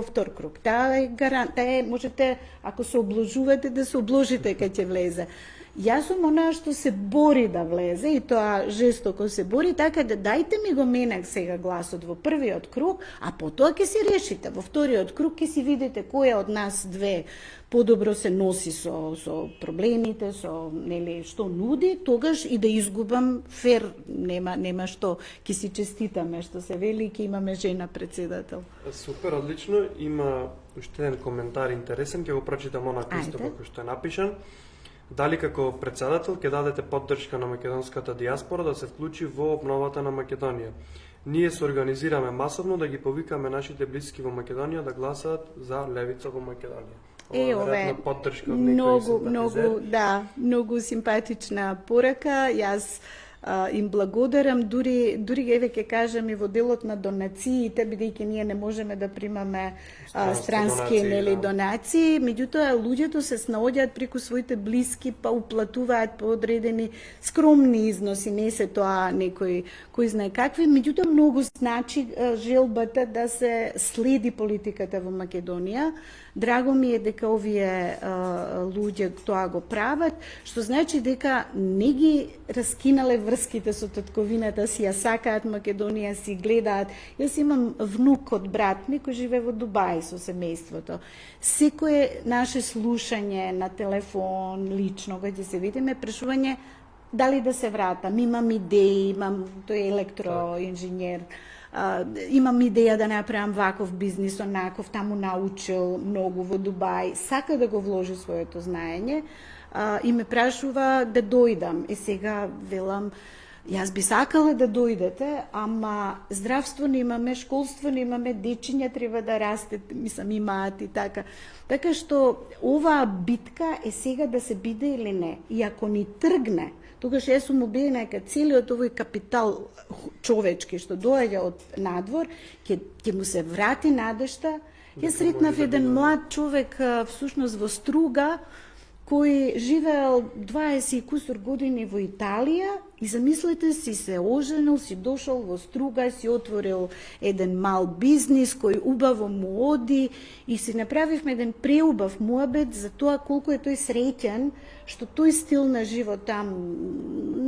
втор круг. Таа е гарант, можете, ако се обложувате, да се обложите кога ќе влезе. Јас сум она што се бори да влезе и тоа жестоко се бори, така да дајте ми го мене сега гласот во првиот круг, а потоа ќе си решите. Во вториот круг ќе си видите која од нас две подобро се носи со проблемите, со што нуди, тогаш и да изгубам фер, нема што, ќе си честитаме што се вели и ќе имаме жена председател. Супер, одлично. Има уште еден коментар интересен, ќе го прочитам онака исто како што е напишан. Дали како председател ќе дадете поддршка на македонската дијаспора да се вклучи во обновата на Македонија? Ние се организираме масовно да ги повикаме нашите блиски во Македонија да гласаат за левица во Македонија. Ова поддршка од многу симпатична порака. Јас им благодарам, дури еве ќе кажам и во делот на донациите, бидејќи ние не можеме да примаме странски донации, меѓутоа луѓето се снаоѓаат преку своите блиски, па уплатуваат по одредени скромни износи, не се тоа некој кој знае какви, меѓутоа многу значи желбата да се следи политиката во Македонија. Драго ми е дека овие луѓе тоа го прават, што значи дека не ги раскинале врските со татковината си, ја сакаат Македонија, си гледаат. Јас имам внук од брат ми кој живее во Дубај со семејството. Секое наше слушање на телефон, лично, кога ќе се видиме, прашување дали да се вратам. Имам идеи, тој е електроинженер, имам идеја да направам ваков бизнис, онаков, таму научил многу во Дубај, сака да го вложи своето знаење и ме прашува да дојдам. И сега велам, јас би сакала да дојдете, ама здравство немаме, школство немаме, дечиња треба да растат, имаат и така. Така што оваа битка е сега да се биде или не. И ако ни тргне, тогаш јас сум убедена дека целиот овој капитал човечки што доаѓа од надвор, ќе му се врати надежта. Јас сретнав еден млад човек всушност во Струга, кој живеел 20 и кусур години во Италија и замислете си се оженил, си дошол во Струга, си отворил еден мал бизнис кој убаво му оди и си направивме еден преубав муабет за тоа колку е тој среќен, што тој стил на живот там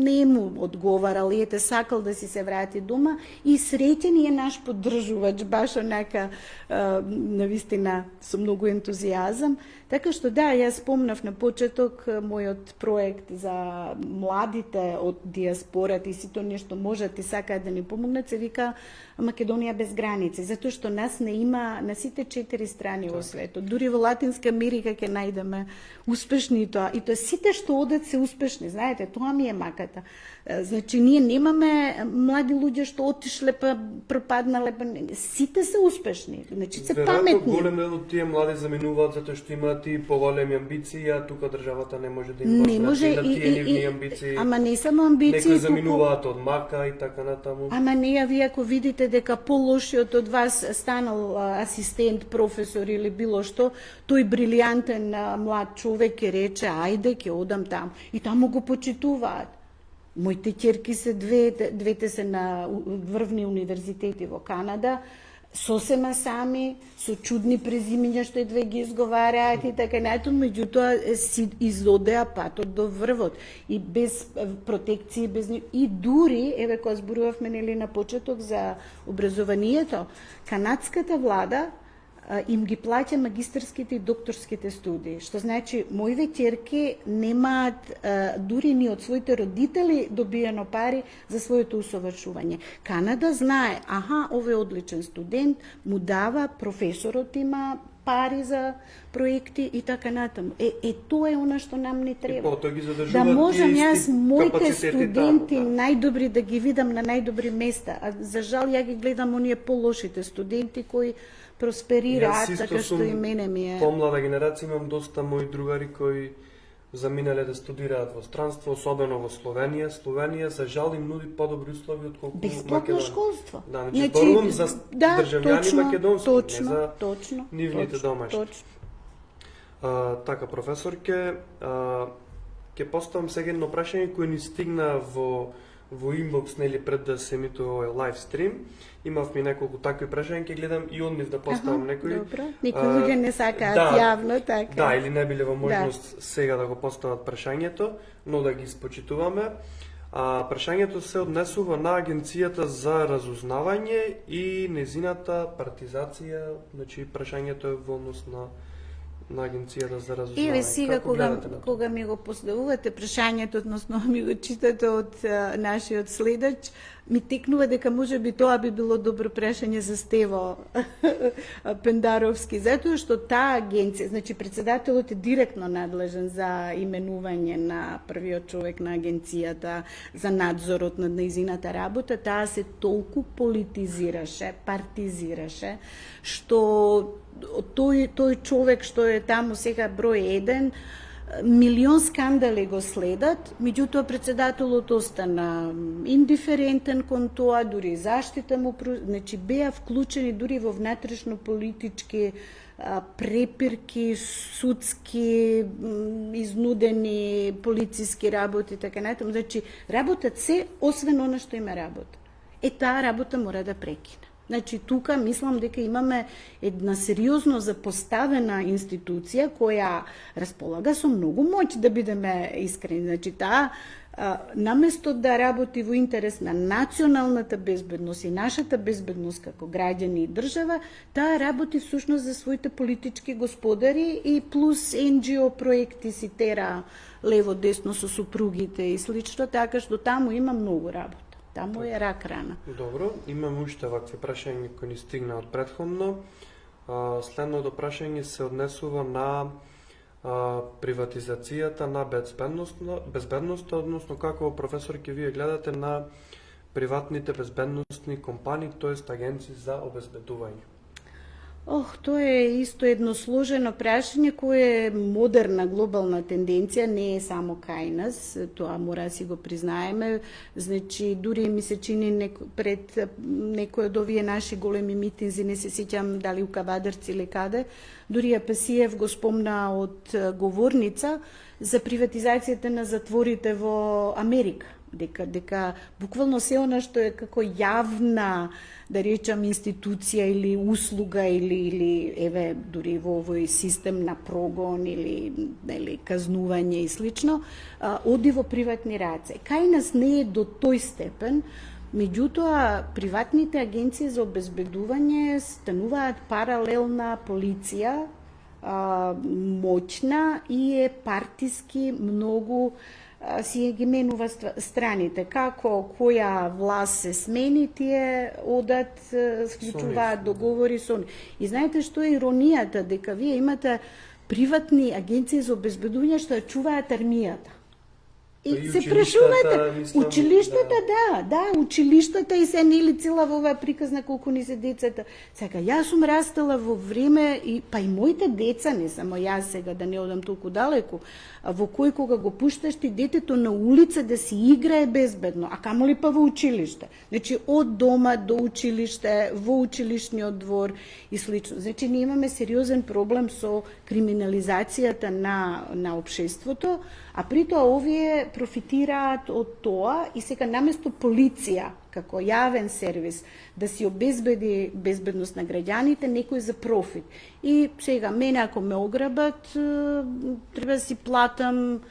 не му одговарал и сакал да си се врати дома и среќен и е наш поддржувач, баш онака навистина со многу ентузијазам. Така што да, јас спомнав на почеток мојот проект за младите од тие спорат и сито нешто можат и сакаат да ни помогнат, се вика Македонија без граници, затоа што нас не има на сите 4 страни во светот. Дури во Латинска Америка ќе најдеме успешни и тоа сите што одат се успешни, знаете, тоа ми е маката. Значи, ние немаме млади луѓе што отишле па пропаднале, па сите се успешни, значи се паметни. Голем дел од тие млади заминуваат затоа што имаат и поголеми амбиции, а тука државата не може да им може на тие нивни амбиции. Ама не само амбиции, некои заминуваат од мака и така натаму. Ама не, а вие ако видите дека полошиот од вас станал асистент, професор или било што, тој брилијантен млад човек ќе рече, ајде, ќе одам там. И таму го почитуваат. Моите ќерки се двете се на врвни универзитети во Канада, сосема сами, со чудни презимиња што и две ги изговараат и така најто, меѓутоа си изодеа патот до врвот и без протекции, без и дури, еве кога зборувавме нели на почеток за образованието, канадската влада им ги плаќа магистарските и докторските студии, што значи моите ќерки немаат дури ни од своите родители добиено пари за своето усовршување. Канада знае, овој одличен студент, му дава, професорот има пари за проекти и така натаму. Тоа е она што нам не треба. Да можам јас моите студенти најдобри да ги видам на најдобри места, а за жал ја ги гледам оние полошите студенти кои просперираат, така што и мене ми е. Помлада генерација имам доста мои другари кои заминале да студираат во странство, особено во Словенија. Словенија за жал им нуди подобри услови отколку бесплатно школство. Да, значи зборувам за државјани македонски, не за точно, нивните домашни. Така, професорке, ќе поставам сега едно прашање кој ни стигна во инбокс, нели, пред да се емитува овој лайв стрим. Имавме неколку такви прашања, ќе гледам и од нив да поставам некои. Добро, некои луѓе не сакаат јавно, така. Да, или не биле во можност сега да го постават прашањето, но да ги спочитуваме. Прашањето се однесува на Агенцијата за разузнавање и незината партизација, значи прашањето е во однос на Агенцијата за разузнавање. Еве сега кога ми го поставувате прашањето, односно ми го читате од нашиот следач, ми текнува дека можеби тоа би било добро прашање за Стево Пендаровски, затоа што таа агенција, значи председателот е директно надлежен за именување на првиот човек на агенцијата, за надзорот над нејзината работа, таа се толку политизираше, партизираше, што тој човек што е таму сега број 1, милион скандали го следат, меѓутоа председателот остана индиферентен кон тоа, дури заштита му, значи беа вклучени дури во внатрешно политички препирки, судски, изнудени полициски работи, така натаму. Значи, работат се, освен она што има работа. Таа работа мора да прекине. Значи, тука мислам дека имаме една сериозно запоставена институција која располага со многу моќ, да бидеме искрени. Значи, таа наместо да работи во интерес на националната безбедност и нашата безбедност како граѓани и држава, таа работи всушност за своите политички господари и плюс NGO проекти си тера лево-десно со супругите и слично, така што таму има многу работа. Таму е рак рана. Добро, имаме уште вакви прашања кои ни стигна од претходно. Следното прашање се однесува на приватизацијата на безбедноста, односно како професор ќе вие гледате на приватните безбедносни компании, тоест агенции за обезбедување. Тоа е исто едно сложено прашање кое е модерна глобална тенденција, не е само кај нас, тоа мора да си го признаеме. Значи, дури ми се чини пред некој од овие наши големи митинзи, не се сеќам дали у Кавадарци или каде, дури Апасиев го спомна од говорница за приватизацијата на затворите во Америка. Дека буквално се она што е како јавна, да речам, институција или услуга или еве дури во овој систем на прогон или казнување и слично, оди во приватни раце. Кај нас не е до тој степен, меѓутоа приватните агенции за обезбедување стануваат паралелна полиција, моќна и е партиски многу си ги менува страните. Како која власт се смени, тие одат, склучуваат договори со нив. И знаете што е иронијата, дека вие имате приватни агенции за обезбедување што ја чуваат армијата. И се прашувате, училиштата, да, училиштата и се нели цела во оваа приказна колку ни се децата. Сега, јас сум растала во време, па и моите деца, не само јас сега, да не одам толку далеку, во кој кога го пушташ ти детето на улица да си играе безбедно, а камоли па во училиште. Значи, од дома до училиште, во училишниот двор и слично. Значи, ние имаме сериозен проблем со криминализацијата на општеството, а при тоа овие профитираат од тоа и сега наместо полиција како јавен сервис да си обезбеди безбедност на граѓаните, некој за профит. И сега мене ако ме ограбат, треба да си платам,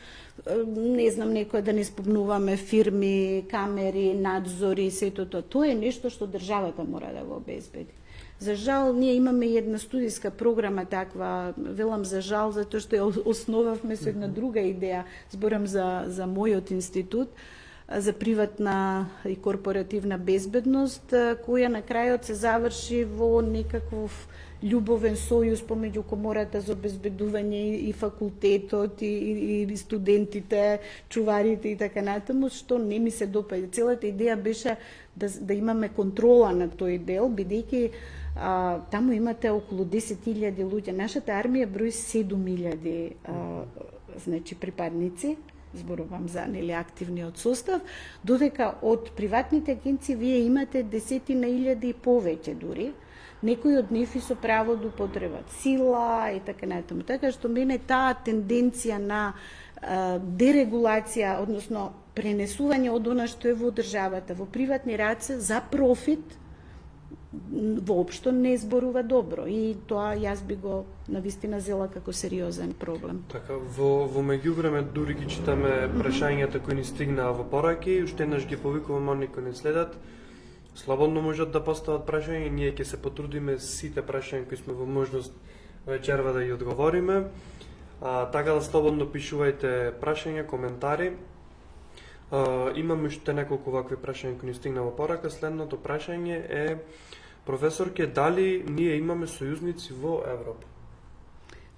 не знам, некој да не спомнуваме фирми, камери, надзори, сето тоа. Тоа е нешто што државата мора да го обезбеди. За жал, ние имаме една студиска програма таква, велам за жал, затоа што ја основавме со една друга идеја, зборам за мојот институт, за приватна и корпоративна безбедност, која на крајот се заврши во некаков љубовен сојуз помеѓу комората за обезбедување и факултетот и студентите, чуварите и така натаму, што не ми се допаѓа. Целата идеја беше да имаме контрола на тој дел, бидејќи таму имате околу 10.000 луѓе. Нашата армија брои 7.000 значи припадници, зборувам за нели активниот состав, додека од приватните агенции вие имате десетина илјади и повеќе дури. Некои од нив и со право да употребат сила и така натаму. Така што мене таа тенденција на дерегулација, односно пренесување од она што е во државата, во приватни раце за профит, воопшто не зборува добро. И тоа јас би го навистина зела како сериозен проблем. Така, во меѓувреме дури ги читаме прашањата кои ни стигнаа во пораки, уште еднаш ги повикуваме оние кои не следат. Слободно можат да постават прашања и ние ќе се потрудиме сите прашања кои сме во можност вечерва да ги одговориме. Така да слободно пишувајте прашања, коментари. Имаме уште неколку вакви прашања кои ни стигна во порака. Следното прашање е: професорке, дали ние имаме сојузници во Европа?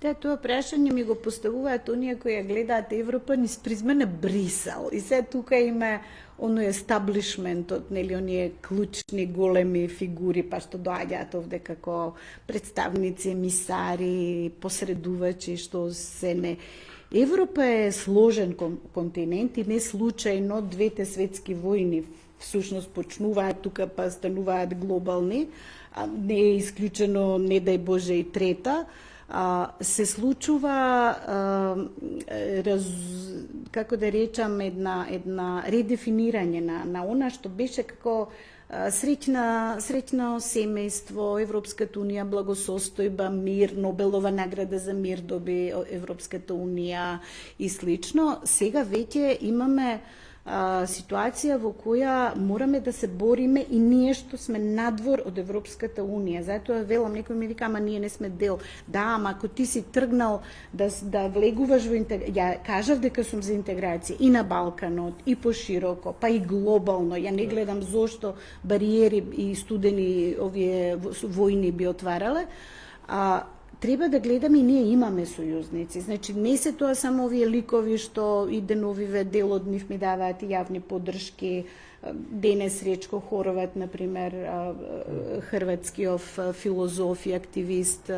Тоа прашање ми го поставуваат оние кои ја гледаат Европа низ призма на Брисел. И се тука има оној естаблишментот, нели, оние клучни големи фигури, па што доаѓаат овде како представници, емисари, посредувачи, што се не. Европа е сложен континент и не случајно двете светски војни всушност почнуваат тука па стануваат глобални, не е исклучено, не дај Боже, и трета. Се случува како да речам една редефинирање на она што беше како среќно семејство, Европската унија, благосостојба, мир, Нобелова награда за мир доби Европската унија и слично. Сега веќе имаме ситуација во која мораме да се бориме и ние што сме надвор од Европската унија. Затоа велам, некој ми вика, ама ние не сме дел. Да, ама ако ти си тргнал да влегуваш во интеграција, ја кажав дека сум за интеграција и на Балканот, и пошироко, па и глобално. Ја не гледам зошто бариери и студени овие војни би отварале. Треба да гледаме и ние имаме сојузници. Значи, не се тоа само овие ликови што и деновиве дел од нив ми даваат јавни поддршки. Денес Речко Хороват, например, хрватскиот филозоф и активист.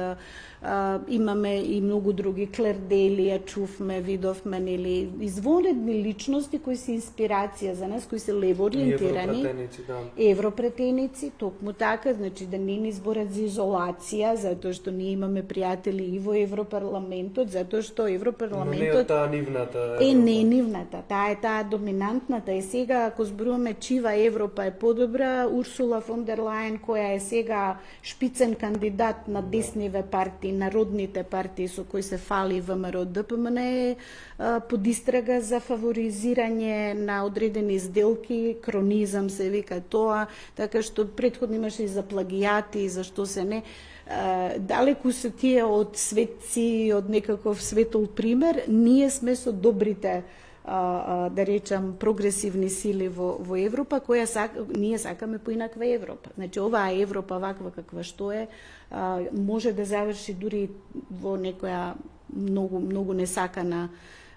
Имаме и многу други, Клердели, ја чувме, видовме, нели, извонредни личности кои се инспирација за нас, кои се лево ориентирани. Европретеници, токму така, значи да не ни зборат за изолација, затоа што ние имаме пријатели и во Европарламентот, затоа што Европарламентот Но не е таа нивната Европа. Не е нивната, таа е таа доминантната. И сега, ако зборуваме чива Европа е подобра, Урсула фон дер Лајен, која е сега шпицен кандидат на десниве партии, народните партии со кои се фали ВМРО ДПМН, е под истрага за фаворизирање на одредени сделки, кронизам се вика тоа, така што претходно имаше и за плагијати, и за што се не. Далеку се тие од светци, од некаков светол пример, ние сме со добрите да речам, прогресивни сили во Европа, ние сакаме поинаква Европа. Значи, оваа Европа, ваква каква што е, може да заврши дури во некоја многу несакана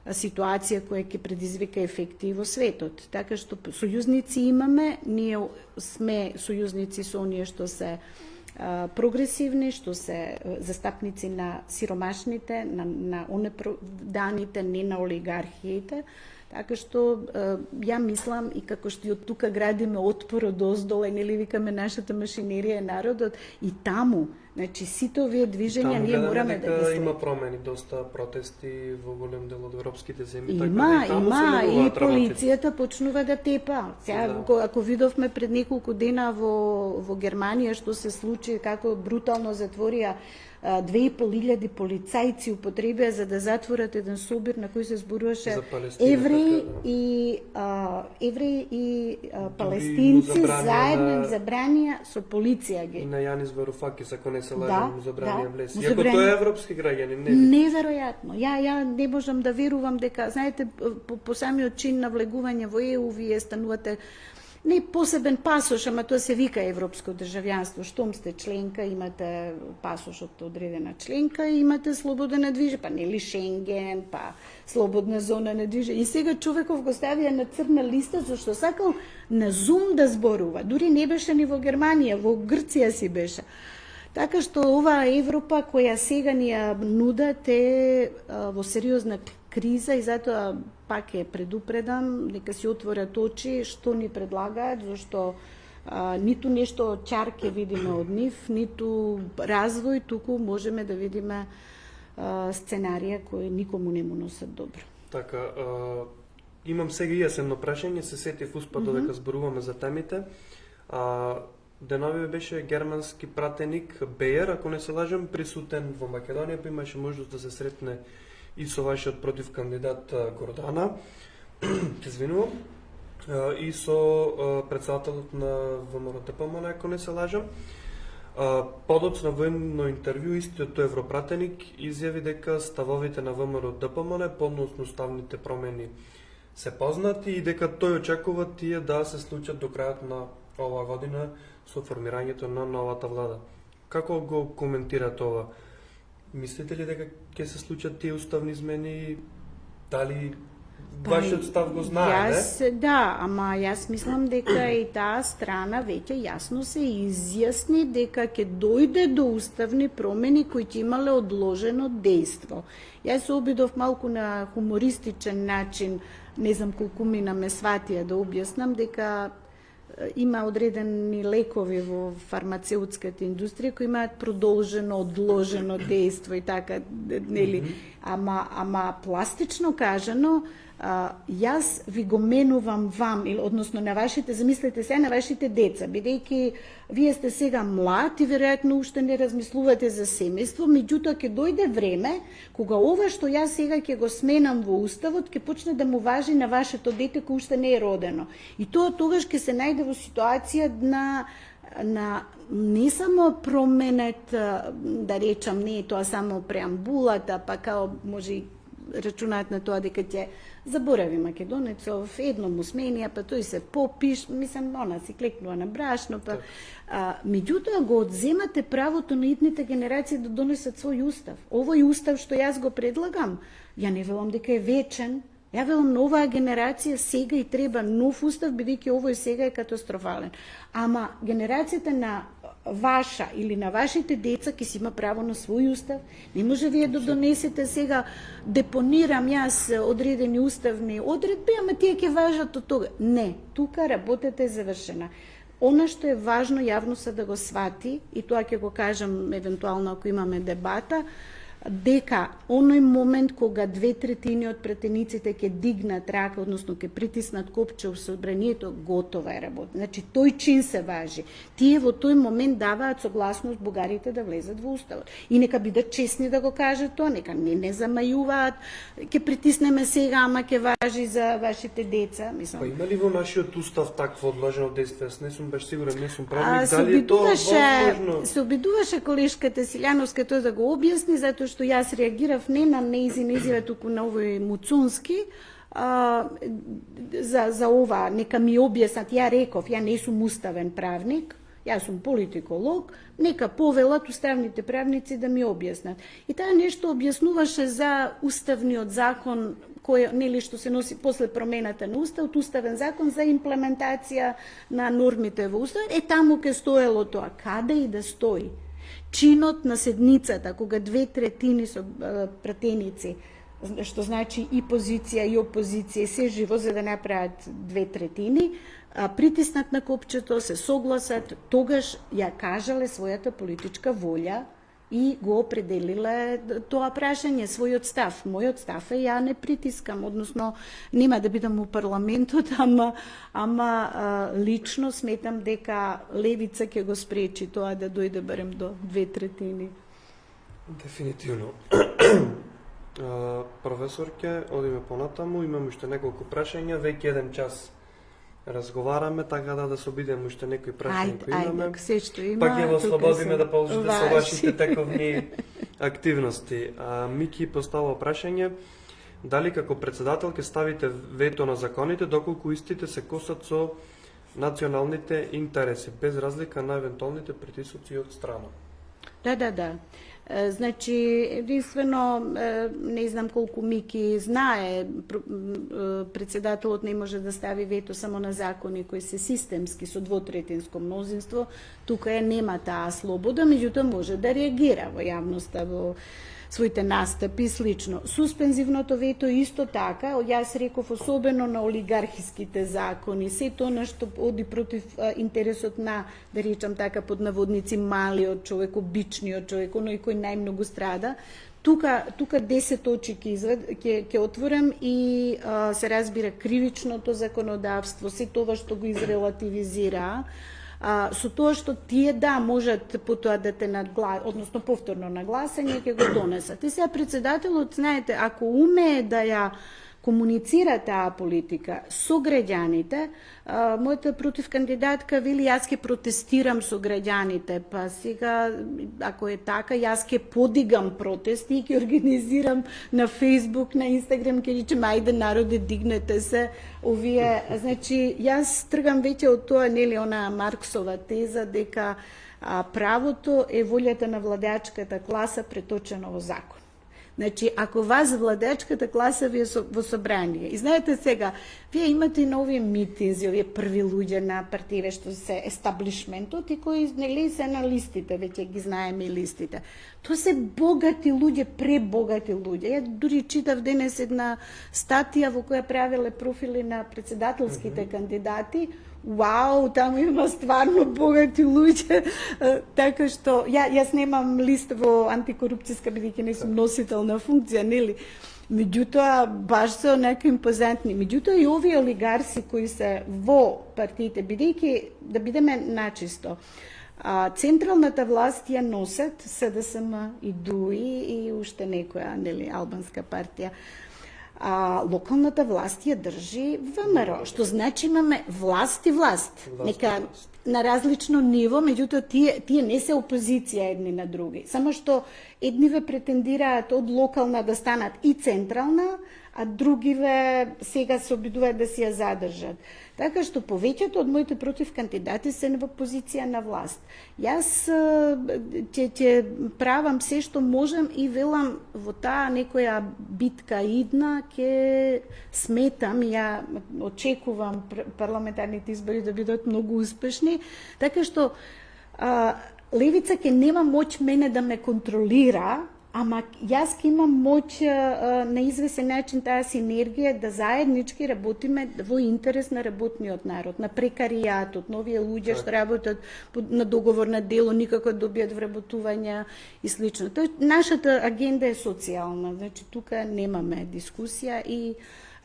ситуација која ќе предизвика ефекти во светот. Така што сојузници имаме, ние сме сојузници со оние што се прогресивни, што се застапници на сиромашните, на онеправданите, не на олигархиите. Така што ја мислам и како што и од тука градиме отпор од оздол, нели викаме нашата машинерија е народот, и таму, значи сите овие движења ние мораме да ги следиме. Има промени, доста протести во голем дел од европските земји. Има, и полицијата почнува да тепа. Сега, ако видовме пред неколку дена во Германија што се случи, како брутално затворија 2500 полицајци употребија за да затворат еден собир на кој се зборуваше евреи и палестинци заедно забранија со полиција ги. И на Јанис Варуфакис, ако не се лажам, забранија влез. Иако тој е европски граѓанин, не? Неверојатно. Ја не можам да верувам дека, знаете, по самиот чин на влегување во ЕУ вие станувате не посебен пасош, ама тоа се вика европско државјанство. Штом сте членка, имате пасош од одредена членка и имате слободна движење, па нели Шенген, па слободна зона на движење. И сега човеков го ставија на црна листа зашто сакал на Зум да зборува. Дури не беше ни во Германија, во Грција си беше. Така што оваа Европа која сега ни ја нудат е во сериозна криза и затоа пак е предупредам дека си отворат очи што ни предлагаат, зашто ниту нешто чар ќе видиме од нив, ниту развој, туку можеме да видиме сценарија кои никому не му носат добро. Така, имам сега и јас едно прашање, се сетив успа додека зборуваме за темите. Деновиве беше германски пратеник Беер, ако не се лажам, присутен во Македонија, па имаше можност да се сретне и со вашиот против кандидат Гордана, извинувам, и со председателот на ВМРО ДПМН, ако не се лажам. Подоцна во едно интервју, истиот тој европратеник изјави дека ставовите на ВМРО ДПМН подносно уставните промени се познати и дека тој очекува тие да се случат до крајот на оваа година со формирањето на новата влада. Како го коментирате ова? Мислите ли дека ќе се случат тие уставни измени? Дали вашиот став го знае, не? Да, ама јас мислам дека и таа страна веќе јасно се изјасни дека ќе дојде до уставни промени кои ќе имале одложено дејство. Јас се обидов малку на хумористичен начин, не знам колку мина ме сватија да објаснам дека има одредени лекови во фармацеутската индустрија кои имаат продолжено, одложено дејство и така, нели? Ама пластично кажано, јас ви го менувам вам, односно на вашите, замислете се на вашите деца, бидејќи вие сте сега млад и веројатно уште не размислувате за семејство, меѓутоа ќе дојде време кога ова што јас сега ќе го сменам во уставот ќе почне да му важи на вашето дете кој уште не е родено. И тоа тогаш ќе се најде во ситуација на не само променет, да речам, не е тоа само преамбулата, па као може рачунаат на тоа дека ќе заборави македонецов, едно му сменија, па тој се попиш, мислам, она си клекнува на брашно, па меѓутоа го одземате правото на идните генерации да донесат свој устав. Овој устав што јас го предлагам, ја не велам дека е вечен, ја велам на оваа генерација сега и треба нов устав, бидејќи овој сега е катастрофален. Ама генерацијата на ваша или на вашите деца ќе си има право на свој устав. Не може вие да донесете сега, депонирам јас одредени уставни одредби, ама тие ќе важат од тога. Не, тука работата е завршена. Она што е важно јавноста да го свати, и тоа ќе го кажам евентуално ако имаме дебата, дека оној момент кога 2/3 од пратениците ќе дигнат рака, односно ќе притиснат копче во собранието, готова е работа. Значи тој чин се важи. Тие во тој момент даваат согласност бугарите да влезат во уставот. И нека бидат честни да го кажат тоа, нека не замајуваат, ќе притиснеме сега, ама ќе важи за вашите деца, мислам. Па има ли во нашиот устав такво одложено дејство? Јас не сум баш сигурен, не сум правник, дали е тоа возможно? Се обидуваше колешката Силјановска тоа да го објасни, затоа што јас реагирав не на нејзин изјава, туку на овој Муцунски, за ова, нека ми објаснат, ја реков, ја не сум уставен правник, јас сум политиколог, нека повелат уставните правници да ми објаснат. И таа нешто објаснуваше за уставниот закон, кој, нели, што се носи после промената на уставот, уставен закон за имплементација на нормите во уставот, таму ке стоело тоа, каде и да стои. Чинот на седницата, кога 2/3 со пратеници, што значи и позиција и опозиција, се живо за да направат 2/3, притиснат на копчето, се согласат, тогаш ја кажале својата политичка волја и го определиле тоа прашање, својот став. Мојот став е ја не притискам, односно нема да бидам у парламентот, ама лично сметам дека левица ќе го спречи тоа да дојде барем до 2/3. Дефинитивно. Професорке, одиме понатаму, имаме уште неколку прашања, веќе 1 час разговараме, така да се обидеме уште некои прашања кои имаме. Се што има, пак ја ослободиме да продолжите со вашите тековни активности. Мики поставува прашање, дали како председател ќе ставите вето на законите доколку истите се косат со националните интереси, без разлика на евентуалните притисоци од страна? Да. Значи, единствено, не знам колку Мики знае, председателот не може да стави вето само на закони кои се системски со 2/3 мнозинство, тука нема таа слобода, меѓутоа може да реагира во јавноста, во своите настапи и слично. Суспензивното вето исто така, јас реков особено на олигархиските закони, се тоа што оди против интересот на, да речам така под наводници, малиот човек, обичниот човек, оној кој најмногу страда. Тука 10 очи ќе отворам и се разбира кривичното законодавство, се тоа што го изрелативизира, со тоа што тие можат потоа да те односно повторно нагласање ќе го донесат. И сега председателот, знаете, ако умее да ја комуницира таа политика со граѓаните, мојата против кандидатка вели јас ќе протестирам со граѓаните, па сега ако е така јас ќе подигам протести и ќе организирам на Facebook, на Instagram, ќе речем ајде народе дигнете се, овие, значи јас тргам веќе од тоа, нели, она Марксова теза дека правото е волјата на владеачката класа преточена во закон. Значи, ако вас владеачката класа ви е во собрание, и знаете сега, вие имате на овие митинзи, овие први луѓе на партиите што се естаблишментот и кои нели се на листите, веќе ги знаеме и листите. Тоа се богати луѓе, пребогати луѓе. Ја дури читав денес една статија во која правеле профили на председателските кандидати. Вау, таму има стварно богати луѓе, така што јас немам лист во антикорупцијска, бидејќи не сум носител на функција, нели? Меѓутоа, баш се онака импозантни. Меѓутоа и овие олигарси кои се во партиите, бидејќи, да бидеме начисто, централната власт ја носат СДСМ и ДУИ и уште некоја, нели, албанска партија. Локалната власт ја држи ВМРО, што значи имаме власт и власт. Нека на различно ниво, меѓутоа тие не се опозиција едни на други. Само што едниве претендираат од локална да станат и централна, а другиве сега се обидуваат да си ја задржат. Така што повеќето од моите против кандидати се во позиција на власт. Јас ќе правам се што можам и велам во таа некоја битка идна, ќе сметам, ја очекувам парламентарните избори да бидат многу успешни, така што левица ќе нема моќ мене да ме контролира, ама јас ќе имам моќ на извесен начин таа синергија да заеднички работиме во интерес на работниот народ, на прекаријатот, на овие луѓе што работат на договор на дело, никако добијат вработувања и слично. Нашата агенда е социјална, значи тука немаме дискусија и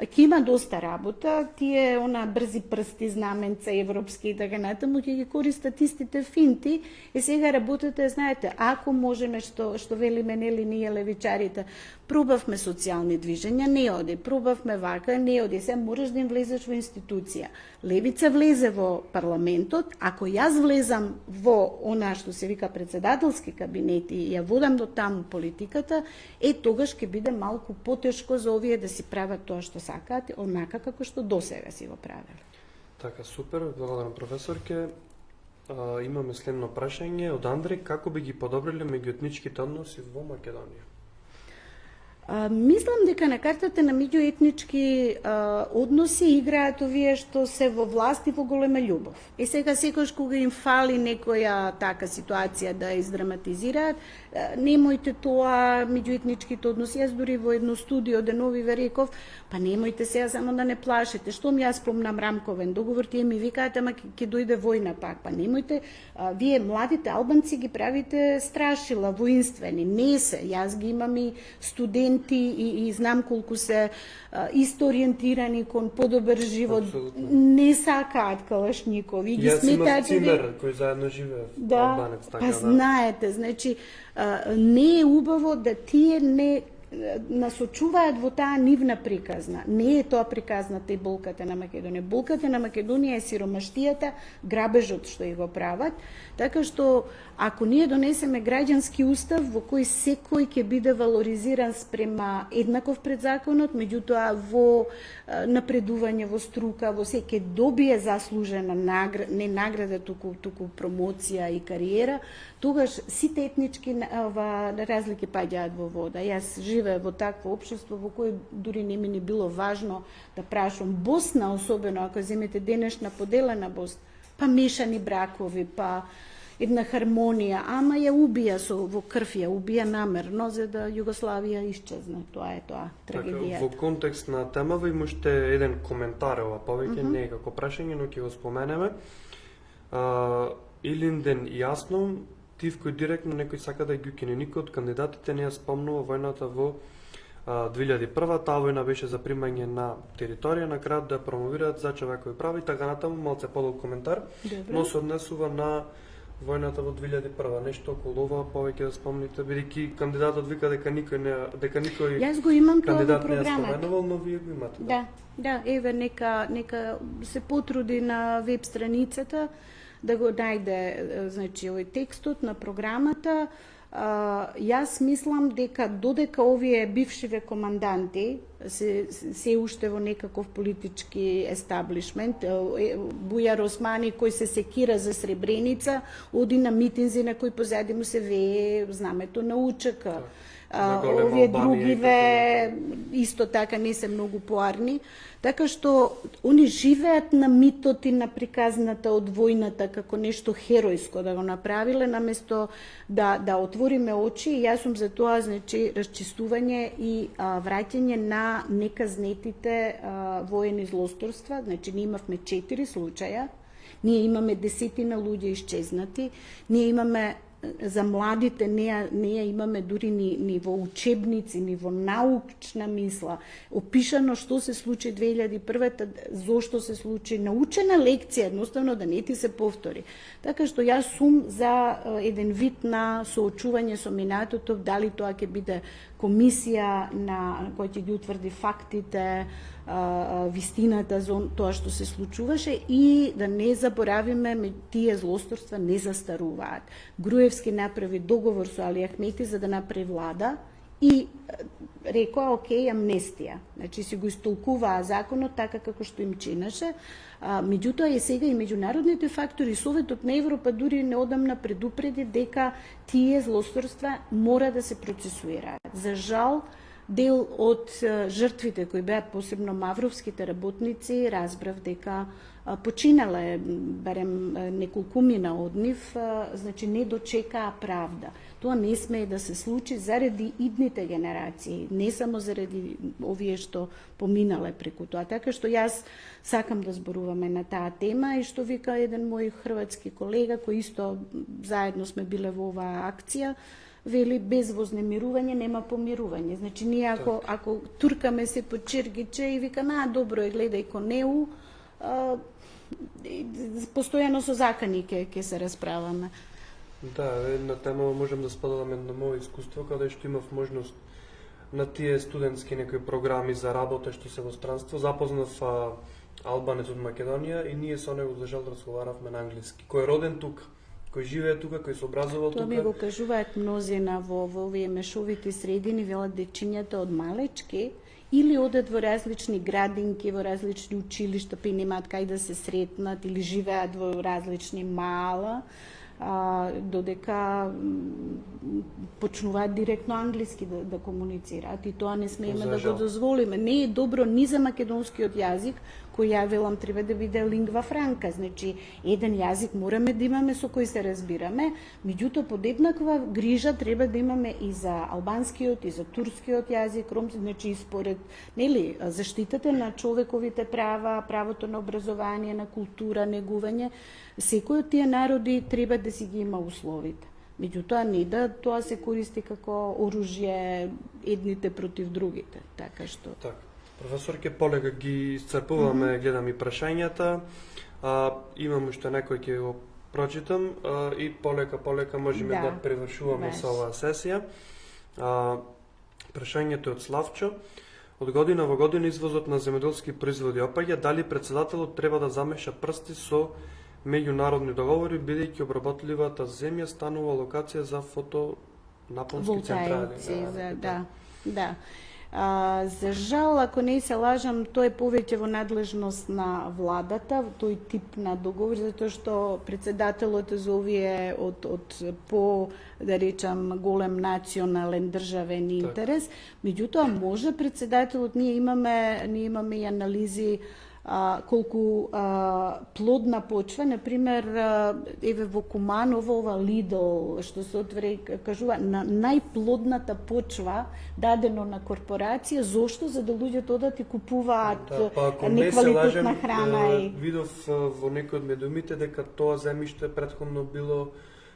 ќе има доста работа, тие брзи прсти, знаменца, европски и така натаму, ќе ги користат истите финти и сега работата, знаете, ако можеме, што велиме, нели, ние левичарите, пробавме социјални движења, не оди, пробавме вака, не оди, се мораш да им влезеш во институција. Левица влезе во парламентот, ако јас влезам во она што се вика председателски кабинет и ја водам до таму политиката, тогаш ќе биде малку потешко за овие да си прават тоа што сакаат, онака како што досега си го правеле. Така, супер, благодарам професорке. Имаме следно прашање од Андреј, како би ги подобриле меѓуетничките односи во Македонија? Мислам дека на картата на меѓуетнички односи играат овие што се во власт и во голема љубов. И сега секојаш кога им фали некоја така ситуација да издраматизираат, немојте тоа меѓуетничките односи. Јас дури во едно студио денови ве реков, па немојте сега само да не плашите. Штом јас спомнам рамковен договор, тие ми викаат, ама ќе дојде војна пак. Па немојте, вие младите албанци ги правите страшила, воинствени. Не се, јас ги имам и студенти и знам колку се исто ориентирани кон подобар живот. Абсолютно. Не сакаат калашникови. Ги Јас имав сметаат цимер кој заедно живее, албанец, така па знаете, значи не е убаво да тие не насочуваат во таа нивна приказна. Не е тоа приказната и болката на Македонија. Болката на Македонија е сиромаштијата, грабежот што и го прават, така што ако ние донесеме граѓански устав во кој секој ќе биде валоризиран спрема еднаков пред законот, меѓутоа во напредување во струка, во се ќе добие заслужена не награда, туку промоција и кариера, тогаш сите етнички разлики паѓаат во вода. Јас живея во такво општество во кој дури не ми ни било важно да прашам. Босна, особено ако земете денешна поделена Босна, па мешани бракови, па една хармонија, ама ја убија во крв, ја убија намерно за да Југославија исчезне. Тоа е тоа, трагедија. Во контекст на темава имате еден коментар, ова повеќе не е како прашање, но ќе го споменеме. Илинден јасно, Тивко директно некој сака да ги укине. Никој од кандидатите не ја спомнува војната во 2001. Таа војна беше за примање на територија, на крајот да промовираат за човекови права и така натаму, малце подолг коментар, но се однесува на војната во 2001. Нешто околу ова повеќе да спомните, бидејќи кандидатот вика дека никој Јас го имам тоа во кандидат не ја програмата. споменувал, но вие го имате. Да, еве нека се потруди на веб страницата да го најде, значи, овој текстот на програмата. Јас мислам дека додека овие бившиве команданти се уште во некаков политички естаблишмент, Бујар Османи кој се секира за Сребреница, оди на митинзи на кој позади му се вее знамето на УЧК. Овие другиве исто така не се многу поарни, така што они живеат на митот и на приказната од војната како нешто херојско да го направиле, наместо да отвориме очи. И јас сум за тоа, значи, расчистување и враќање на неказнетите воени злосторства. Значи, ние имавме 4 случаја, ние имаме десетина луѓе исчезнати, ние имаме за младите не ја имаме дури ни во учебници, ни во научна мисла. Опишано што се случи 2001-та, зошто се случи, научена лекција, едноставно да не ти се повтори. Така што јас сум за еден вид на соочување со минатото, дали тоа ќе биде комисија на која ќе ги утврди фактите, вистината за тоа што се случуваше и да не заборавиме, тие злосторства не застаруваат. Груевски направи договор со Али Ахмети за да направи влада и рекоа окей, амнестија. Значи си го истолкуваа законот така како што им чинеше. Меѓутоа е сега и меѓународните фактори, Советот на Европа дури неодамна предупреди дека тие злосторства мора да се процесуираат. За жал, дел од жртвите кои беа посебно мавровските работници разбрав дека починале, барем неколкумина од нив, значи не дочекаа правда. Тоа не смее да се случи заради идните генерации, не само заради овие што поминале преку тоа. Така што јас сакам да зборуваме на таа тема и што вика еден мој хрватски колега кој исто заедно сме биле во оваа акција, вели без вознемирување нема помирување. Значи ние ако туркаме се по чергиче и викаме добро е гледај кон неу, постојано со закани ќе се расправаме. Да, една тема можам да споделам едно моје искуство каде што имав можност на тие студентски некои програми за работа што се во странство, запознав албанец од Македонија и ние со него за жал разговаравме на англиски. Кој е роден тука, кој живее тука, кој се образувал тука. Тоа ми го кажуваат мнозина во овие мешовити средини, велат дечињата од малечки или одат во различни градинки, во различни училишта, па и немаат кај да се сретнат, или живеат во различни мала, додека почнуваат директно англиски да комуницираат, и тоа не смееме да го дозволиме. Не е добро ни за македонскиот јазик, кој ја велам треба да биде лингва франка, значи еден јазик мораме да имаме со кој се разбираме, меѓутоа подеднаква грижа треба да имаме и за албанскиот, и за турскиот јазик, ромски, значи и според, нели, заштитата на човековите права, правото на образование, на култура, негување, секој од тие народи треба да си ги има условите. Меѓутоа не да тоа се користи како оружје едните против другите, така што. Так. Професорке, полека ги исцрпуваме, гледам и прашањата. Имам уште некој ќе го прочитам и полека можеме да превршуваме со оваа сесија. Прашањето е од Славчо. Од година во година извозот на земјоделски производи опаѓа, дали председателот треба да замеша прсти со меѓународни договори, бидејќи обработливата земја станува локација за фотонапонски централи. Да. За жал, ако не се лажам, тој е повеќе во надлежност на владата, тој тип на договор, затоа што председателот за овие од по, да речам, голем национален државен интерес. Меѓутоа, може председателот, ние имаме и анализи колку плодна почва, например, еве во Куманово, ова Lidl, што се отвори, кажува, на најплодната почва дадено на корпорација, зошто? За да луѓето одат и купуваат неквалитетна храна. Видов во некој од медиумите дека тоа земјиште претходно било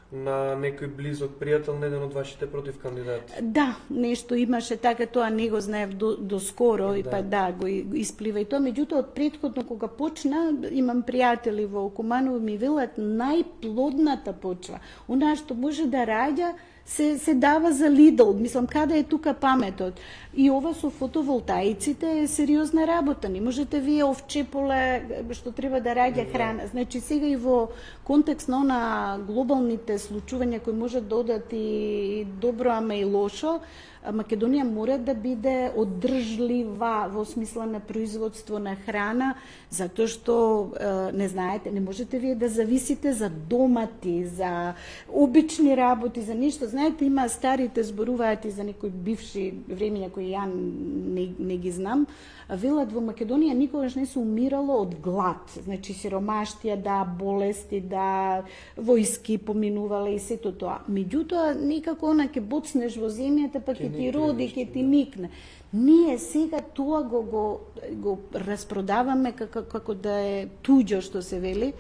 на некој близок пријател на еден од вашите против кандидати. Да, нешто имаше така, тоа не го знаев до скоро, и па го исплива и тоа. Меѓутоа, од претходно кога почна, имам пријатели во Куманово, ми велат најплодната почва. Она што може да раѓа, се дава за Lidl. Мислам, каде е тука паметот? И ова со фотоволтаиците е сериозна работа. Не можете вие овче поле што треба да раѓа храна. Значи, сега и во контекст на глобалните случувања кои можат да одат и добро, ама и лошо, Македонија мора да биде одржлива во смисла на производство на храна, затоа што, не знаете, не можете вие да зависите за домати, за обични работи, за нешто. Знаете, има старите зборуваат и за некои бивши времења кои ја не ги знам, велат во Македонија никогаш не се умирало од глад, значи сиромаштија, да, болести, да, војски поминувале и сето тоа. Меѓутоа, некако она ќе боцнеш во земјата, па ќе ти роди, ќе ти никне. Ние сега тоа го распродаваме како да е туѓо, што се вели.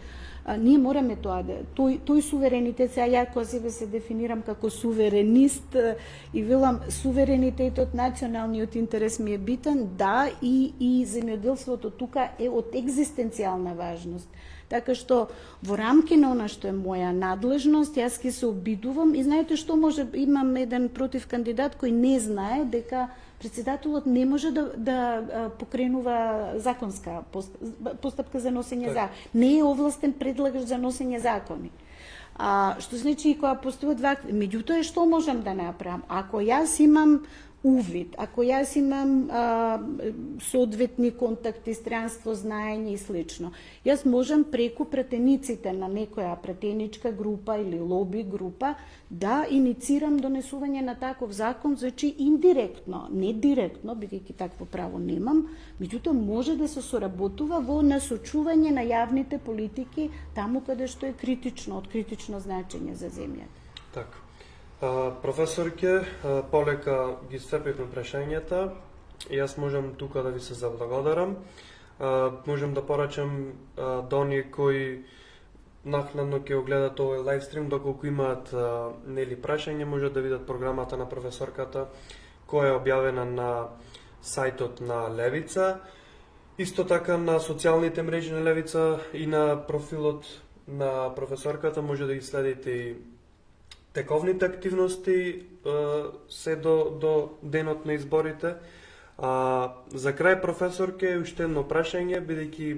Ние мораме тоа да... Тој суверенитет, сега ја која себе се дефинирам како суверенист и велам, суверенитетот, националниот интерес ми е битен, да, и земјоделството тука е од екзистенцијална важност. Така што во рамки на она што е моја надлежност, јас ќе се обидувам и знаете што може, имам еден против кандидат кој не знае дека председателот не може да покренува законска постапка за носење закон. Не е овластен предлагач за носење закони. Што значи кога постојат вакви, меѓутоа што можам да направам? Ако јас имам увид, ако јас имам соодветни контакти, странство, знаење и слично, јас можам преку пратениците на некоја пратеничка група или лоби група да иницирам донесување на таков закон, значи индиректно, не директно, бидејќи такво право немам, меѓутоа може да се соработува во насочување на јавните политики таму каде што е критично, од критично значење за земјата. Така. Професорке, полека ги исцрпивме прашањата и јас можам тука да ви се заблагодарам. Можам да порачам до оние кои накнадно ќе огледат овој лайвстрим, доколку имаат нели прашање, можат да видат програмата на професорката која е објавена на сајтот на Левица. Исто така на социјалните мрежи на Левица и на профилот на професорката може да ги следите и тековните активности се до денот на изборите. За крај, професорке, уште едно прашање, бидејќи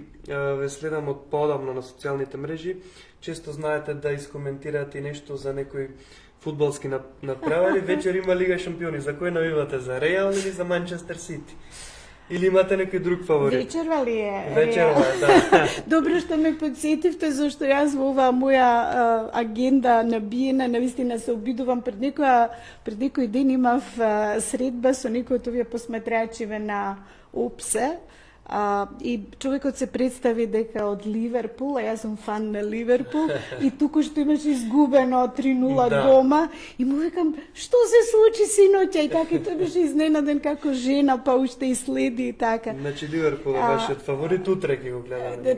ве следам од поодамно на социјалните мрежи, често знаете да искоментирате нешто за некои фудбалски надпревари. Вечер има Лига шампиони. За кој навивате? За Реал или за Манчестер Сити? Или имате некој друг фаворит? Вечерва ли е? Вечерва, да. Добро што ме подсетивте, зашто јас во оваа моја агенда набиена, навистина се обидувам пред некој ден имав средба со некој од овие посматрачиве на ОПСЕ, и човекот се представи дека од Ливерпул, а јас сум фан на Ливерпул, и туку што имаше изгубено 3-0 Да. дома, и му викам, што се случи синоќа, и така, и тој беше изненаден како жена, па уште и следи и така. Значи Ливерпул беше фаворит, утре ќе го гледаме.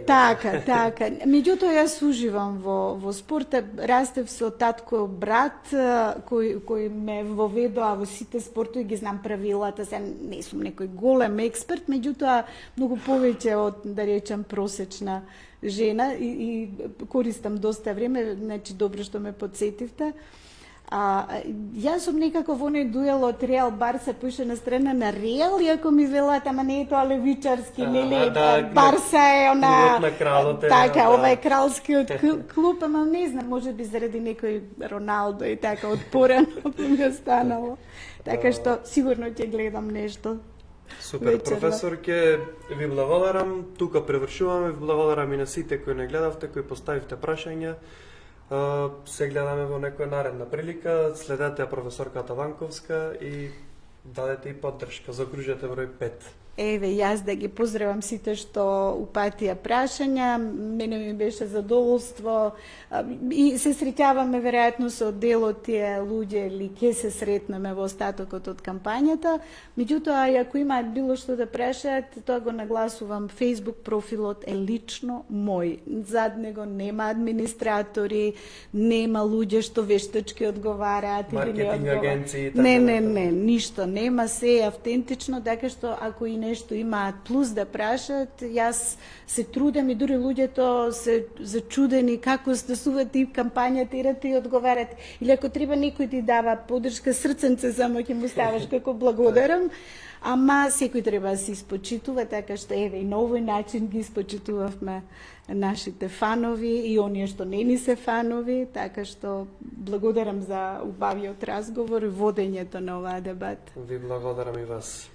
Така. Меѓутоа јас уживам во спорта, растев со татко брат кој ме воведоа во сите спортови, ги знам правилата, се не сум некој голем експерт, меѓутоа многу повеќе од, да речам, просечна жена и користам доста време, значи добро што ме подсетивте. Јас сум некако во оној дуел од Реал Барса поише на страна на Реал, иако ми велат, ама не е тоа левичарски, нели, Барса е она... Клубот на кралот е, така, да. ова е кралскиот клуб, ама не знам, може би заради некој Роналдо и така, од порано ми останало. Така што сигурно ќе гледам нешто. Супер, вечерва. професор, ќе ви благодарам. Тука превршуваме. Ви благодарам и на сите кои не гледавте, кои поставивте прашања. Се гледаме во некоја наредна прилика. Следете ја професорката Ванковска и дадете и поддршка. Закружете број 5. Еве, јас да ги поздравам сите што упатија прашања, мене ми беше задоволство и се среќаваме веројатно со дел од тие луѓе или ќе се сретнеме во остатокот од кампањата. Меѓутоа, ако имаат било што да прашаат, тоа го нагласувам, Facebook профилот е лично мој. Зад него нема администратори, нема луѓе што вештачки одговараат или не Маркетинг одговараат. агенции и така Не, натаму. ништо нема, се е автентично, така што ако и нешто имаат плюс да прашат, јас се трудам и дури луѓето се зачудени како стасувате и кампањата и одговарате. Или ако треба некој ти дава поддршка, срценце само ќе му ставаш како благодарам. Ама секој треба да се испочитува, така што еве и на овој начин ги испочитувавме нашите фанови и оние што не ни се фанови, така што благодарам за убавиот разговор и водењето на оваа дебата. Ви благодарам и вас.